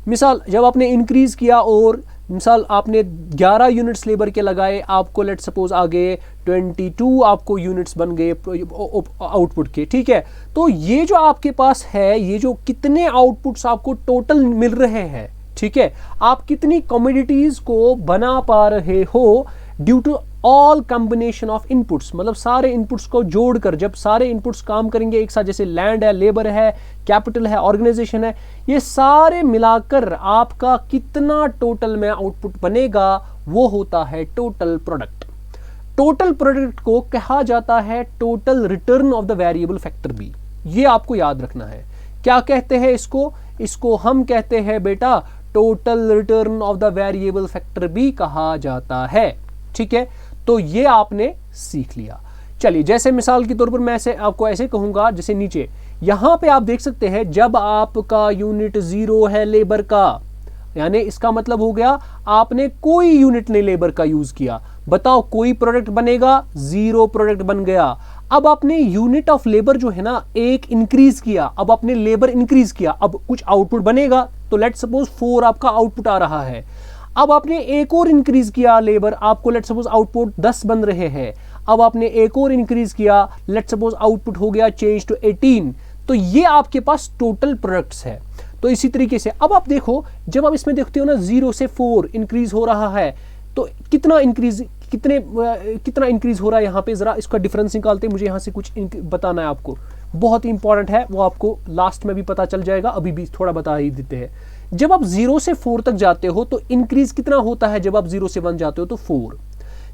मिसाल जब आपने इंक्रीज किया और मिसाल आपने 11 यूनिट्स लेबर के लगाए, आपको लेट सपोज आगे 22 आपको यूनिट्स बन गए आउटपुट के, ठीक है। तो ये जो आपके पास है, ये जो कितने आउटपुट्स आपको टोटल मिल रहे हैं, ठीक है, आप कितनी कमोडिटीज को बना पा रहे हो due to all combination of inputs, मतलब सारे इनपुट्स को जोड़कर जब सारे इनपुट्स काम करेंगे एक साथ, जैसे लैंड है, लेबर है, कैपिटल है, ऑर्गेनाइजेशन है, ये सारे मिलाकर आपका कितना टोटल में आउटपुट बनेगा, वो होता है टोटल प्रोडक्ट। टोटल प्रोडक्ट को कहा जाता है total return of the variable factor भी, ये आपको याद रखना है। क्या कहते हैं इसको, इसको हम कहते हैं बेटा total return of the variable factor भी कहा जाता है, ठीक है। तो ये आपने सीख लिया। चलिए, जैसे मिसाल के तौर पर मैं आपको ऐसे कहूंगा, जैसे नीचे यहां पे आप देख सकते हैं, जब आपका यूनिट 0 है लेबर का, यानी इसका मतलब हो गया आपने कोई यूनिट नहीं लेबर का यूज किया, बताओ कोई प्रोडक्ट बनेगा, 0 प्रोडक्ट बन गया। अब आपने यूनिट ऑफ लेबर जो है ना एक इंक्रीज किया, अब आपने लेबर इंक्रीज किया, अब कुछ आउटपुट बनेगा, तो लेट सपोज 4 आपका आउटपुट आ रहा है। अब आपने एक और इंक्रीज किया लेबर, आपको लेट सपोज आउटपुट 10 बन रहे हैं। अब आपने एक और इंक्रीज किया, लेट सपोज आउटपुट हो गया चेंज टू 18। तो ये आपके पास टोटल प्रोडक्ट्स है। तो इसी तरीके से अब आप देखो, जब आप इसमें देखते हो ना 0 से 4 इंक्रीज हो रहा है, तो कितना इंक्रीज हो रहा है यहाँ पे, जरा इसका डिफरेंस निकालते हैं। मुझे यहाँ से कुछ बताना है आपको, बहुत ही इंपॉर्टेंट है, वो आपको लास्ट में भी पता चल जाएगा, अभी भी थोड़ा बता ही देते हैं। जब आप 0 से 4 तक जाते हो तो इंक्रीज कितना होता है, जब आप 0 से 1 जाते हो तो 4।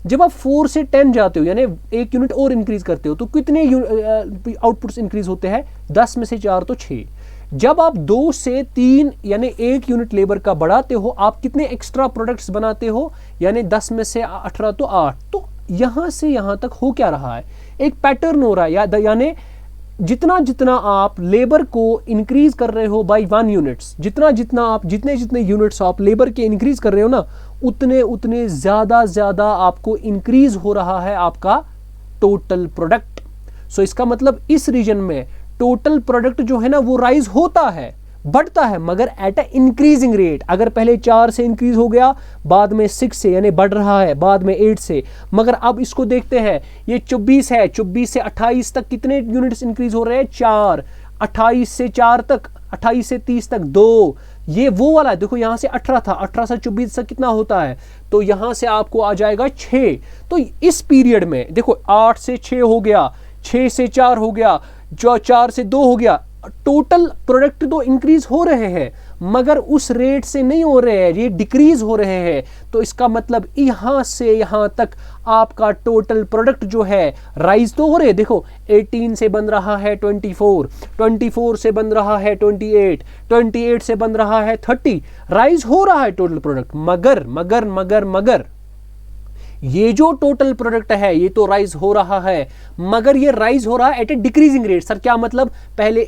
जब आप 4 से 10 जाते हो, यानी एक यूनिट और इंक्रीज करते हो, तो कितने आउटपुट्स इंक्रीज होते हैं, 10 में से 4 तो 6। जब आप 2 से 3 यानी एक यूनिट लेबर का बढ़ाते हो, आप कितने एक्स्ट्रा प्रोडक्ट्स बनाते हो, यानी 10 में से 18 तो 8। तो यहां से यहां तक हो क्या रहा है, एक पैटर्न हो रहा है, यानी जितना जितना आप लेबर को इंक्रीज कर रहे हो बाय 1 यूनिट्स, जितने यूनिट्स आप लेबर के इंक्रीज कर रहे हो ना, उतने ज्यादा आपको इंक्रीज हो रहा है आपका टोटल प्रोडक्ट। सो इसका मतलब इस रीजन में टोटल प्रोडक्ट जो है ना वो राइज होता है, बढ़ता है, मगर एट अ इंक्रीजिंग रेट। अगर पहले 4 से इंक्रीज हो गया, बाद में 6 से यानी बढ़ रहा है, बाद में 8 से, मगर अब इसको देखते हैं, ये 24 है, 24 से 28 तक कितने यूनिट्स इंक्रीज हो रहे हैं, 4। 28 से 4 तक, 28 से 30 तक 2। ये वो वाला देखो, यहां से 18 था, 18 से 24 तक कितना होता है, तो यहां से आपको आ जाएगा 6। तो इस पीरियड में देखो 8 से 6 हो गया, 6 से 4 हो गया, जो 4 से 2 हो गया, टोटल प्रोडक्ट तो इंक्रीज हो रहे हैं मगर उस रेट से नहीं हो रहे हैं, ये डिक्रीज हो रहे हैं। तो इसका मतलब यहां से यहां तक आपका टोटल प्रोडक्ट जो है राइज तो हो रहे हैं। देखो 18 से बन रहा है 24, 24 से बन रहा है 28, 28 से बन रहा है 30, राइज हो रहा है टोटल प्रोडक्ट। मगर ये जो टोटल प्रोडक्ट है ये तो राइज हो रहा है, मगर ये राइज हो रहा है एट ए डिक्रीजिंग रेट। सर क्या मतलब, पहले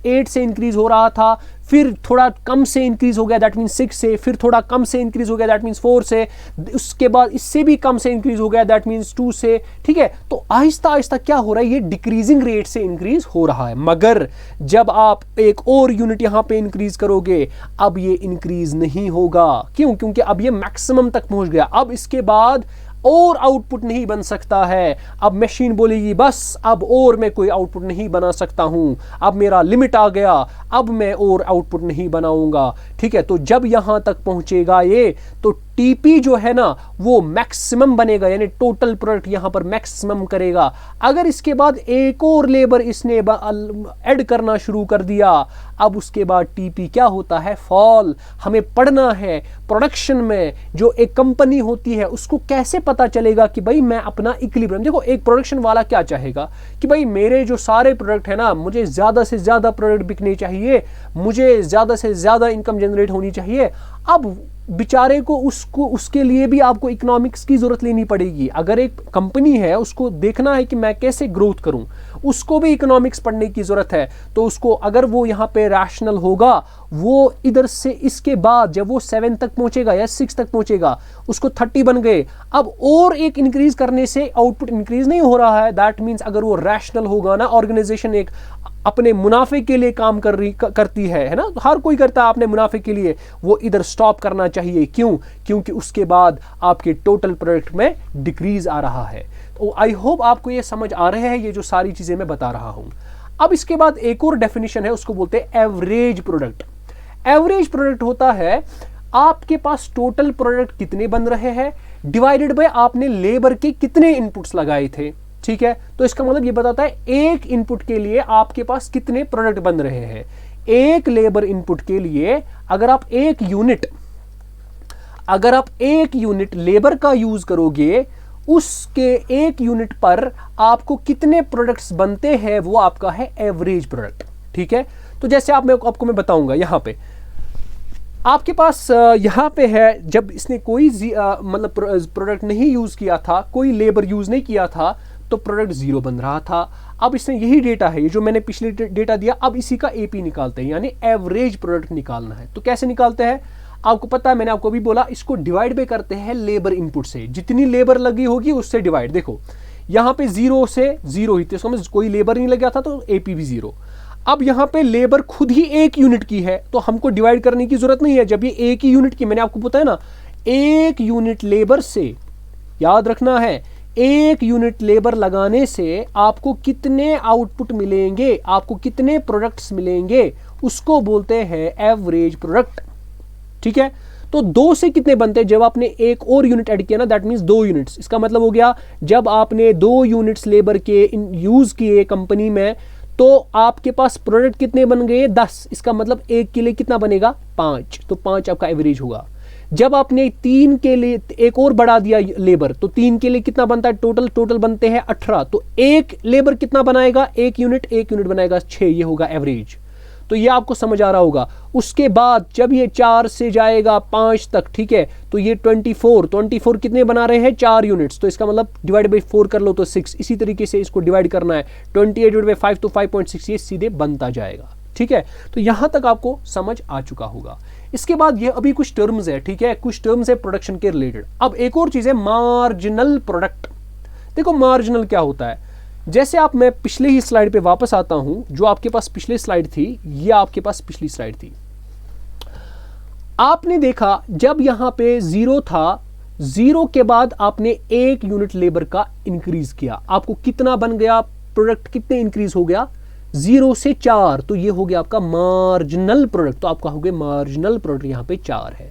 8 से इंक्रीज हो रहा था, फिर थोड़ा कम से इंक्रीज हो गया दैट मीन्स 6 से, फिर थोड़ा कम से इंक्रीज हो गया दैट मीन्स 4 से, उसके बाद इससे भी कम से इंक्रीज हो गया दैट मीन्स 2 से, ठीक है। तो आहिस्ता आहिस्ता क्या हो रहा है, ये डिक्रीजिंग रेट से इंक्रीज हो रहा है। मगर जब आप एक और यूनिट यहां पे इंक्रीज करोगे, अब ये इंक्रीज नहीं होगा। क्यों? क्योंकि अब ये मैक्सिमम तक पहुंच गया। अब इसके बाद और आउटपुट नहीं बन सकता है। अब मशीन बोलेगी बस अब और मैं कोई आउटपुट नहीं बना सकता हूं, अब मेरा लिमिट आ गया, अब मैं और आउटपुट नहीं बनाऊंगा, ठीक है। तो जब यहां तक पहुंचेगा ये, तो टीपी जो है ना वो मैक्सिमम बनेगा, यानी टोटल प्रोडक्ट यहां पर मैक्सिमम करेगा। अगर इसके बाद एक और लेबर इसने ऐड करना शुरू कर दिया, अब उसके बाद टीपी क्या होता है, फॉल। हमें पढ़ना है प्रोडक्शन में जो एक कंपनी होती है उसको कैसे पता चलेगा कि भाई मैं अपना इक्विलिब्रियम, देखो एक प्रोडक्शन वाला क्या चाहेगा कि भाई मेरे जो सारे प्रोडक्ट है ना, मुझे ज्यादा से ज्यादा प्रोडक्ट बिकने चाहिए, मुझे ज्यादा से ज्यादा इनकम जनरेट होनी चाहिए। अब बेचारे को उसके लिए भी आपको इकोनॉमिक्स की जरूरत लेनी पड़ेगी। अगर एक कंपनी है उसको देखना है कि मैं कैसे ग्रोथ करूं, उसको भी इकोनॉमिक्स पढ़ने की जरूरत है। तो उसको अगर वो यहां पे रैशनल होगा, वो इधर से इसके बाद जब वो 7 तक पहुंचेगा या 6 तक पहुंचेगा, उसको 30 बन गए। अब और एक इंक्रीज करने से आउटपुट इंक्रीज नहीं हो रहा है। दैट मीन्स अगर वो रैशनल होगा ना, ऑर्गेनाइजेशन एक अपने मुनाफे के लिए काम करती है ना, हर कोई करता है अपने मुनाफे के लिए, वो इधर स्टॉप करना चाहिए। क्यों? क्योंकि उसके बाद आपके टोटल प्रोडक्ट में डिक्रीज आ रहा है। तो आई होप आपको ये समझ आ रहे हैं ये जो सारी चीजें मैं बता रहा हूं। अब इसके बाद एक और डेफिनेशन है, उसको बोलते हैं एवरेज प्रोडक्ट। एवरेज प्रोडक्ट होता है आपके पास टोटल प्रोडक्ट कितने बन रहे हैं डिवाइडेड बाय आपने लेबर के कितने इनपुट्स लगाए थे, ठीक है। तो इसका मतलब ये बताता है एक इनपुट के लिए आपके पास कितने प्रोडक्ट बन रहे हैं। एक लेबर इनपुट के लिए अगर आप एक यूनिट लेबर का यूज करोगे, उसके एक यूनिट पर आपको कितने प्रोडक्ट्स बनते हैं, वो आपका है एवरेज प्रोडक्ट, ठीक है। तो जैसे आपको मैं बताऊंगा, यहां पे आपके पास यहां पे है, जब इसने कोई मतलब प्रोडक्ट नहीं यूज किया था, कोई लेबर यूज नहीं किया था, तो प्रोडक्ट 0 बन रहा था। अब इसने यही डेटा है, ये जो मैंने पिछले डेटा दिया, अब इसी का एपी निकालते हैं, यानी एवरेज प्रोडक्ट निकालना है। तो कैसे निकालते हैं आपको पता है, मैंने आपको भी बोला, इसको डिवाइड पे करते हैं लेबर इनपुट से। जितनी लेबर लगी होगी उससे डिवाइड। देखो यहां पे 0 से 0 ही, तो समझ कोई लेबर नहीं लगा था तो एपी भी 0। अब यहां पे लेबर खुद ही एक यूनिट की है, तो हमको डिवाइड करने की जरूरत नहीं है। जब ये एक ही यूनिट की, मैंने आपको बताया ना, एक यूनिट लेबर से, याद रखना है, एक यूनिट लेबर लगाने से आपको कितने आउटपुट मिलेंगे, आपको कितने प्रोडक्ट्स मिलेंगे, उसको बोलते हैं एवरेज प्रोडक्ट, ठीक है। तो 2 से कितने बनते हैं, जब आपने एक और यूनिट ऐड किया ना, दैट मींस 2 यूनिट्स। इसका मतलब हो गया जब आपने 2 यूनिट्स लेबर के यूज किए कंपनी में, तो आपके पास प्रोडक्ट कितने बन गए, 10। इसका मतलब एक के लिए कितना बनेगा, 5। तो 5 आपका एवरेज होगा। जब आपने 3 के लिए एक और बढ़ा दिया लेबर, तो 3 के लिए कितना बनता है, टोटल बनते हैं 18। तो एक लेबर कितना बनाएगा, एक यूनिट बनाएगा 6, ये होगा एवरेज। तो ये आपको समझ आ रहा होगा। उसके बाद जब ये 4 से जाएगा 5 तक, ठीक है, तो ये 24 कितने बना रहे हैं, 4 यूनिट्स। तो इसका मतलब डिवाइड बाई 4 कर लो तो 6। इसी तरीके से इसको डिवाइड करना है, 28 डिवाइड बाई 5 तो 5.6, ये सीधे बनता जाएगा, ठीक है। तो यहां तक आपको समझ आ चुका होगा। इसके बाद ये अभी कुछ टर्म्स है, ठीक है, कुछ टर्म्स है प्रोडक्शन के रिलेटेड। अब एक और चीज है मार्जिनल प्रोडक्ट। देखो मार्जिनल क्या होता है, जैसे आप, मैं पिछले ही स्लाइड पे वापस आता हूं, जो आपके पास पिछली स्लाइड थी, ये आपके पास पिछली स्लाइड थी। आपने देखा जब यहां पे 0 था, 0 के बाद आपने एक यूनिट लेबर का इंक्रीज किया, आपको कितना बन गया, प्रोडक्ट कितने इंक्रीज हो गया, 0 से 4। तो ये हो गया आपका मार्जिनल प्रोडक्ट। तो आपका हो गया मार्जिनल प्रोडक्ट, यहां पे 4 है।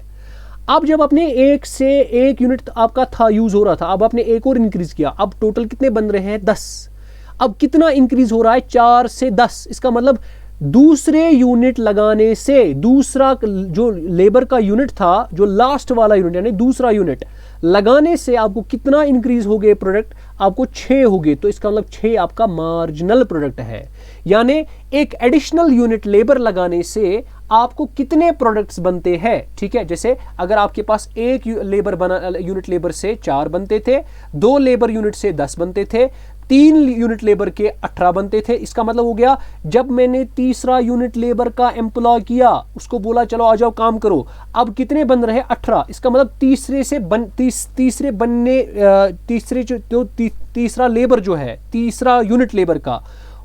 अब जब आपने एक यूनिट आपका था, यूज हो रहा था, अब आपने एक और इंक्रीज किया, अब टोटल कितने बन रहे हैं, 10। अब कितना इंक्रीज हो रहा है, 4 से 10। इसका मतलब दूसरे यूनिट लगाने से, दूसरा जो लेबर का यूनिट था, जो लास्ट वाला यूनिट यानी दूसरा यूनिट लगाने से आपको कितना इंक्रीज हो गए प्रोडक्ट, आपको 6 हो गए। तो इसका मतलब 6 आपका मार्जिनल प्रोडक्ट है। यानी एक एडिशनल यूनिट लेबर लगाने से आपको कितने प्रोडक्ट्स बनते हैं, ठीक है। जैसे अगर आपके पास एक यूनिट लेबर से 4 बनते थे, 2 लेबर यूनिट से 10 बनते थे, 3 यूनिट लेबर के 18 बनते थे। इसका मतलब हो गया जब मैंने तीसरा यूनिट लेबर का एम्प्लॉय किया, उसको बोला चलो आ जाओ काम करो, अब कितने बन रहे? 18। इसका मतलब तीसरा लेबर जो है, तीसरा यूनिट लेबर का,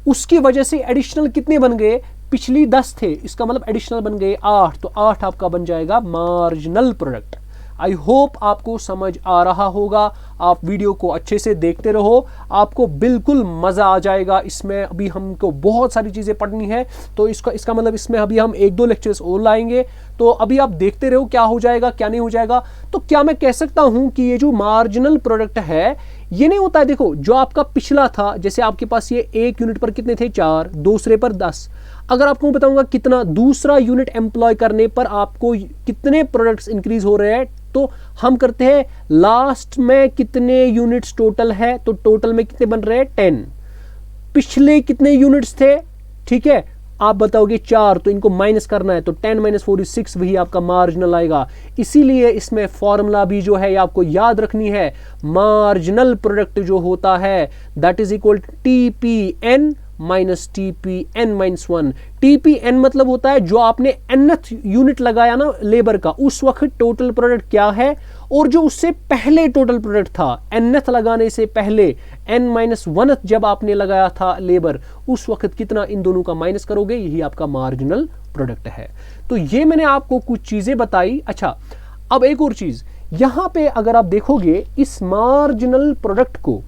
उसकी वजह से एडिशनल कितने बन गए? पिछली 10 थे, इसका मतलब एडिशनल बन गए 8। तो 8 आपका बन जाएगा मार्जिनल प्रोडक्ट। आई होप आपको समझ आ रहा होगा। आप वीडियो को अच्छे से देखते रहो, आपको बिल्कुल मजा आ जाएगा। इसमें अभी हमको बहुत सारी चीजें पढ़नी है, तो इसका मतलब इसमें अभी हम 1-2 लेक्चर्स और लाएंगे। तो अभी आप देखते रहो क्या हो जाएगा क्या नहीं हो जाएगा। तो क्या मैं कह सकता हूं कि ये जो मार्जिनल प्रोडक्ट है, ये नहीं होता है, देखो जो आपका पिछला था, जैसे आपके पास ये एक यूनिट पर कितने थे? 4, दूसरे पर 10। अगर आपको बताऊंगा कितना दूसरा यूनिट एम्प्लॉय करने पर आपको कितने प्रोडक्ट्स इंक्रीज हो रहे हैं, तो हम करते हैं लास्ट में कितने यूनिट्स टोटल है, तो टोटल में कितने बन रहे हैं? 10। पिछले कितने यूनिट्स थे? ठीक है, आप बताओगे 4, तो इनको माइनस करना है, तो 10 - 4 = 6, वही आपका मार्जिनल आएगा। इसीलिए इसमें फॉर्मूला भी जो है ये आपको याद रखनी है। मार्जिनल प्रोडक्ट जो होता है that is equal TPN - TPN - 1। TPN मतलब होता है जो आपने nth यूनिट लगाया ना लेबर का, उस वक्त टोटल प्रोडक्ट क्या है, और जो उससे पहले टोटल प्रोडक्ट था nth लगाने से पहले, n - 1th जब आपने लगाया था लेबर, उस वक्त कितना, इन दोनों का माइनस करोगे, यही आपका मार्जिनल प्रोडक्ट है। तो ये मैंने आपको कुछ चीजें बताई। अच्छा, अब एक और चीज यहां पे अगर आप देखोगे इस मार्जिनल प्रोडक्ट को,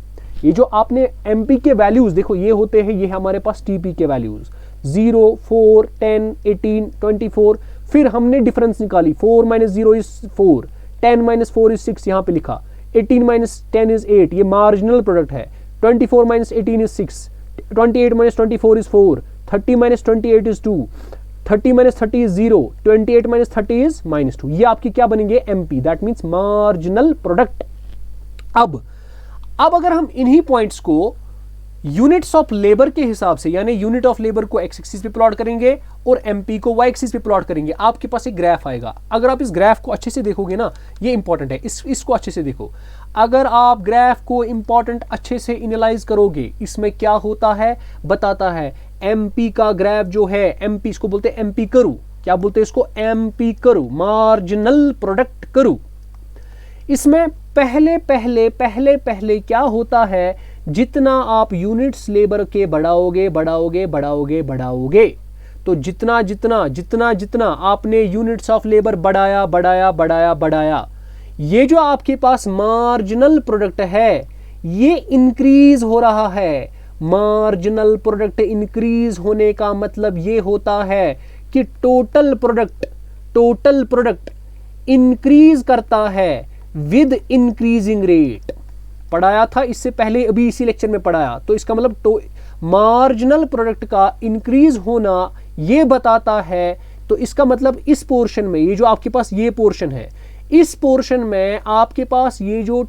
ये जो आपने MP के वैल्यूज देखो, ये होते हैं, ये हमारे पास TP के वैल्यूज 0, 4, 10, 18, 24। फिर हमने डिफरेंस निकाली, 4 - 0 = 4, 10 - 4 = 6, यहां पे लिखा, 18 - 10 = 8, ये मार्जिनल प्रोडक्ट है। 24 - 18 = 6, 28 - 24 = 4, 30 - 28 = 2, 30 - 30 = 0, 28 - 30 = -2। ये आपकी क्या बनेंगे? MP, that means marginal product. अब अगर हम इन्हीं पॉइंट्स को यूनिट्स ऑफ लेबर के हिसाब से, यानी यूनिट ऑफ लेबर को x एक्सिस पे प्लॉट करेंगे और MP को y एक्सिस पे प्लॉट करेंगे, आपके पास एक ग्राफ आएगा। अगर आप इस ग्राफ को अच्छे से देखोगे ना, ये इंपॉर्टेंट है, इसको अच्छे से देखो। अगर आप ग्राफ को इंपॉर्टेंट अच्छे से एनालाइज करोगे, इसमें क्या होता है बताता है। MP का ग्राफ जो है, MP इसको बोलते हैं MP कर्व। क्या बोलते हैं इसको? MP curve, marginal product curve. इसमें पहले क्या होता है, जितना आप यूनिट्स लेबर के बढ़ाओगे, तो जितना आपने यूनिट्स ऑफ लेबर बढ़ाया, ये जो आपके पास मार्जिनल प्रोडक्ट है ये इंक्रीज हो रहा है। मार्जिनल प्रोडक्ट इंक्रीज होने का मतलब ये होता है कि टोटल प्रोडक्ट इंक्रीज करता है विद इंक्रीजिंग रेट। पढ़ाया था इससे पहले, अभी इसी लेक्चर में पढ़ाया। तो इसका मतलब मार्जिनल प्रोडक्ट का इंक्रीज होना ये बताता है। तो इसका मतलब इस पोर्शन में, ये जो आपके पास ये पोर्शन है, इस पोर्शन में आपके पास ये जो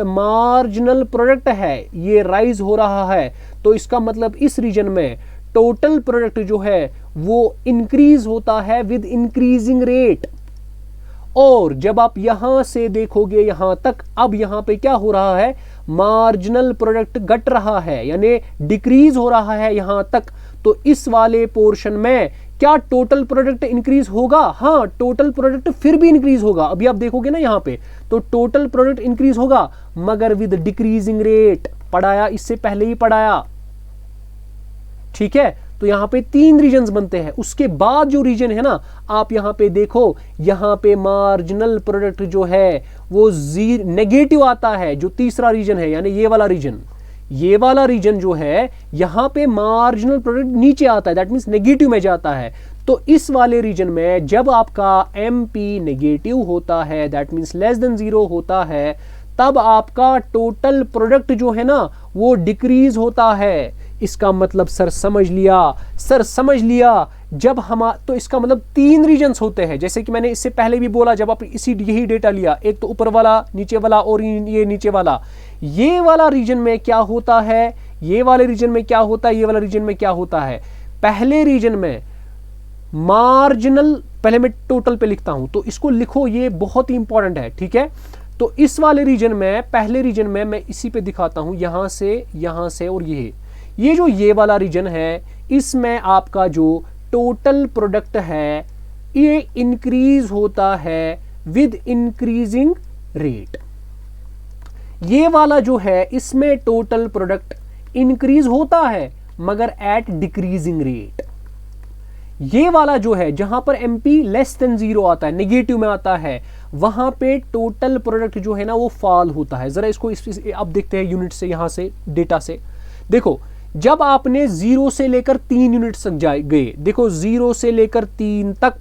मार्जिनल प्रोडक्ट है ये राइज हो रहा है। तो इसका मतलब इस रीजन में टोटल प्रोडक्ट जो है वो इंक्रीज होता है विद इंक्रीजिंग रेट। और जब आप यहां से देखोगे यहां तक, अब यहां पे क्या हो रहा है, मार्जिनल प्रोडक्ट घट रहा है, यानी डिक्रीज हो रहा है यहां तक। तो इस वाले पोर्शन में क्या टोटल प्रोडक्ट इंक्रीज होगा? हाँ, टोटल प्रोडक्ट फिर भी इंक्रीज होगा। अभी आप देखोगे ना यहां पे, तो टोटल प्रोडक्ट इंक्रीज होगा मगर विद डिक्रीजिंग रेट। पढ़ाया, इससे पहले ही पढ़ाया, ठीक है। तो यहां पे 3 रीजन्स बनते हैं। उसके बाद जो रीजन है ना, आप यहां पे देखो, यहां पे मार्जिनल प्रोडक्ट जो है वो नेगेटिव आता है, जो तीसरा रीजन है, यानी ये वाला रीजन जो है, यहां पे मार्जिनल प्रोडक्ट नीचे आता है, दैट मींस नेगेटिव में जाता है। तो इस वाले रीजन में जब आपका MP नेगेटिव होता है, दैट मींस लेस देन 0 होता है, तब आपका टोटल प्रोडक्ट जो है ना वो डिक्रीज होता है। इसका मतलब सर समझ लिया। जब तो इसका मतलब 3 रीजन्स होते हैं, जैसे कि मैंने इससे पहले भी बोला। जब आप यही डेटा लिया, एक तो ऊपर वाला, नीचे वाला और ये नीचे वाला, ये वाला रीजन में क्या होता है, ये वाले रीजन में क्या होता है, ये वाला रीजन में क्या होता है। पहले रीजन में मार्जिनल, पहले मैं टोटल पे लिखता हूं, तो इसको लिखो, ये बहुत ही इंपॉर्टेंट है, ठीक है। तो इस वाले रीजन में, पहले रीजन में मैं इसी पे दिखाता हूं, यहां से और ये जो ये वाला रीजन है, इसमें आपका जो टोटल प्रोडक्ट है ये इंक्रीज होता है विद इंक्रीजिंग रेट। ये वाला जो है इसमें टोटल प्रोडक्ट इंक्रीज होता है मगर एट डिक्रीजिंग रेट। ये वाला जो है जहां पर एमपी लेस देन 0 आता है, नेगेटिव में आता है, वहां पे टोटल प्रोडक्ट जो है ना वो फॉल होता है। जरा इसको अब देखते हैं यूनिट से, यहां से डेटा से देखो, जब आपने 0 से लेकर 3 यूनिट्स तक गए, देखो 0 से लेकर 3 तक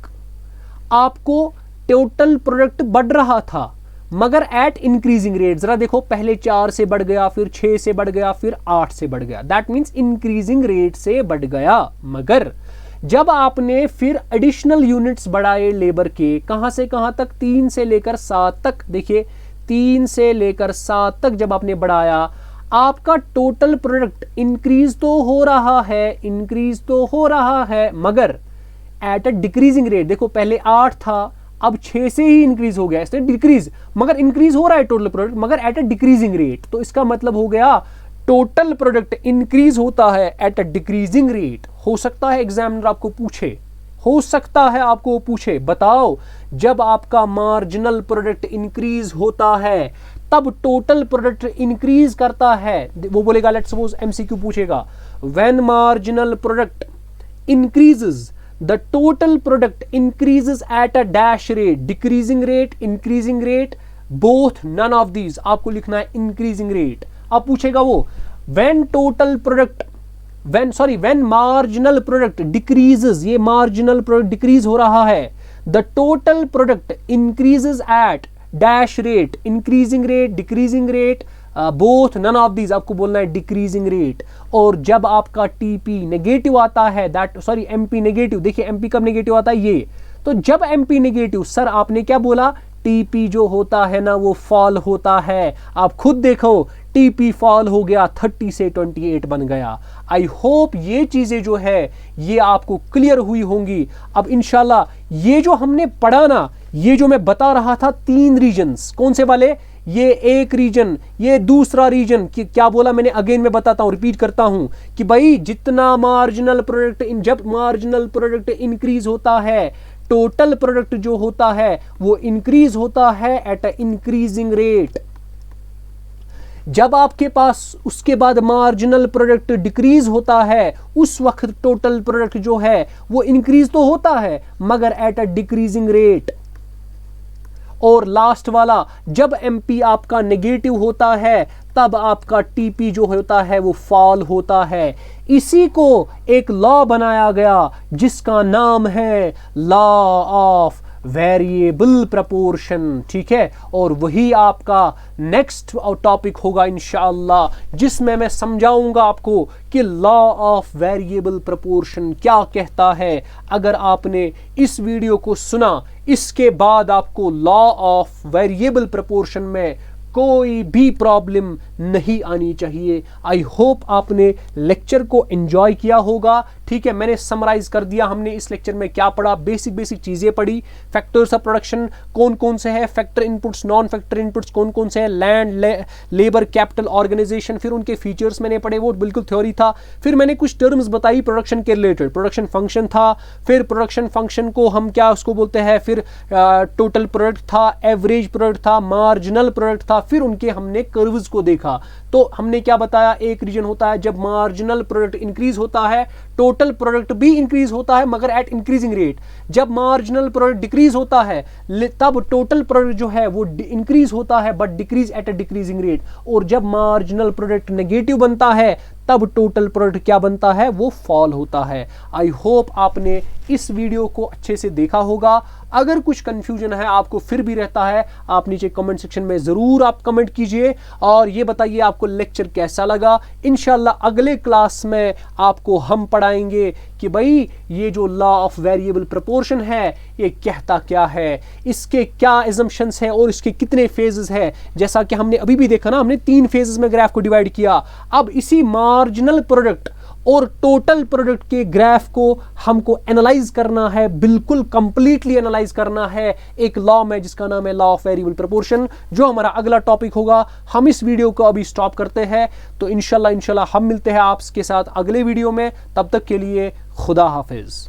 आपको टोटल प्रोडक्ट बढ़ रहा था मगर एट इंक्रीजिंग रेट। जरा देखो, पहले 4 से बढ़ गया, फिर 6 से बढ़ गया, फिर 8 से बढ़ गया, दैट मीन्स इंक्रीजिंग रेट से बढ़ गया। मगर जब आपने फिर एडिशनल यूनिट्स बढ़ाए लेबर के, कहां से कहां तक, 3 से लेकर 7 तक, देखिए 3 से लेकर 7 तक जब आपने बढ़ाया, आपका टोटल प्रोडक्ट इंक्रीज तो हो रहा है मगर एट अ डिक्रीजिंग रेट। देखो पहले 8 था, अब 6 से ही इंक्रीज हो गया, इसलिए डिक्रीज, मगर इंक्रीज हो रहा है टोटल प्रोडक्ट मगर एट अ डिक्रीजिंग रेट। तो इसका मतलब हो गया टोटल प्रोडक्ट इंक्रीज होता है एट अ डिक्रीजिंग रेट। हो सकता है एग्जामिनर आपको पूछे, बताओ जब आपका मार्जिनल प्रोडक्ट इंक्रीज होता है तब टोटल प्रोडक्ट इंक्रीज करता है। वो बोलेगा, लेट्स सपोज एमसीक्यू पूछेगा, when marginal product increases the total product increases at a dash rate, decreasing rate, increasing rate, both, none of these। आपको लिखना है increasing rate। अब पूछेगा वो when marginal product decreases, ये marginal product decrease हो रहा है, the total product increases at dash rate, increasing rate, decreasing rate, both, none of these. आपको बोलना है डिक्रीजिंग रेट। और जब आपका टीपी नेगेटिव आता है, एमपी नेगेटिव, देखिए एमपी कब नेगेटिव आता है, ये तो जब एमपी नेगेटिव, सर आपने क्या बोला, टीपी जो होता है ना वो फॉल होता है। आप खुद देखो टीपी फॉल हो गया, 30 से 28 बन गया। आई होप ये चीजें जो है ये आपको क्लियर हुई होंगी। अब इंशाल्लाह ये जो हमने पढ़ा ना, ये जो मैं बता रहा था 3 रीजन्स, कौन से वाले, ये एक रीजन, ये दूसरा रीजन, कि क्या बोला मैंने, अगेन मैं बताता हूं, रिपीट करता हूं कि भाई जितना मार्जिनल प्रोडक्ट, जब मार्जिनल प्रोडक्ट इंक्रीज होता है, टोटल प्रोडक्ट जो होता है वो इंक्रीज होता है एट अ इंक्रीजिंग रेट। जब आपके पास उसके बाद मार्जिनल प्रोडक्ट डिक्रीज होता है, उस वक्त टोटल प्रोडक्ट जो है वो इंक्रीज तो होता है मगर एट अ डिक्रीजिंग रेट। और लास्ट वाला, जब एमपी आपका नेगेटिव होता है तब आपका टीपी जो होता है वो फॉल होता है। इसी को एक लॉ बनाया गया जिसका नाम है लॉ ऑफ वेरिएबल प्रपोर्शन, ठीक है। और वही आपका नेक्स्ट टॉपिक होगा इंशाअल्लाह, जिसमें मैं समझाऊंगा आपको कि लॉ ऑफ वेरिएबल प्रपोर्शन क्या कहता है। अगर आपने इस वीडियो को सुना, इसके बाद आपको लॉ ऑफ वेरिएबल प्रपोर्शन में कोई भी प्रॉब्लम नहीं आनी चाहिए। आई होप आपने लेक्चर को एंजॉय किया होगा, ठीक है। मैंने समराइज कर दिया हमने इस लेक्चर में क्या पढ़ा, बेसिक चीजें पढ़ी। फैक्टर्स ऑफ प्रोडक्शन कौन कौन से हैं, factor inputs, non factor inputs कौन कौन से हैं, लैंड, लेबर, कैपिटल, ऑर्गेनाइजेशन, फिर उनके फीचर्स मैंने पढ़े, वो बिल्कुल थ्योरी था। फिर मैंने कुछ टर्म्स बताई प्रोडक्शन के रिलेटेड, प्रोडक्शन फंक्शन था, फिर प्रोडक्शन फंक्शन को हम क्या उसको बोलते हैं, फिर टोटल प्रोडक्ट था, एवरेज प्रोडक्ट था, मार्जिनल प्रोडक्ट था, फिर उनके हमने कर्व्स को देखा। तो हमने क्या बताया, एक रीजन होता है जब मार्जिनल प्रोडक्ट इंक्रीज होता है, टोटल प्रोडक्ट भी इंक्रीज होता है मगर एट इंक्रीजिंग रेट। जब मार्जिनल प्रोडक्ट डिक्रीज होता है तब टोटल प्रोडक्ट जो है वो इंक्रीज होता है but decrease at a decreasing rate. और जब मार्जिनल प्रोडक्ट नेगेटिव बनता है तब टोटल प्रोडक्ट क्या बनता है, वो फॉल होता है। आई होप आपने इस वीडियो को अच्छे से देखा होगा। अगर कुछ कंफ्यूजन है आपको फिर भी रहता है, आप नीचे कमेंट सेक्शन में जरूर आप कमेंट कीजिए और ये बताइए आपको लेक्चर कैसा लगा। इंशाल्लाह अगले क्लास में आपको हम पढ़ाएंगे कि भाई ये जो लॉ ऑफ वेरिएबल प्रपोर्शन है ये कहता क्या है, इसके क्या एजम्पशंस है और इसके कितने फेजेस है। जैसा कि हमने अभी भी देखा ना, हमने 3 फेजेस में ग्राफ को डिवाइड किया। अब इसी मार्जिनल प्रोडक्ट और टोटल प्रोडक्ट के ग्राफ को हमको एनालाइज करना है, बिल्कुल कंप्लीटली एनालाइज करना है एक लॉ में जिसका नाम है लॉ ऑफ वेरिएबल प्रोपोर्शन, जो हमारा अगला टॉपिक होगा। हम इस वीडियो को अभी स्टॉप करते हैं, तो इंशाल्लाह हम मिलते हैं आपके साथ अगले वीडियो में। तब तक के लिए खुदा हाफिज।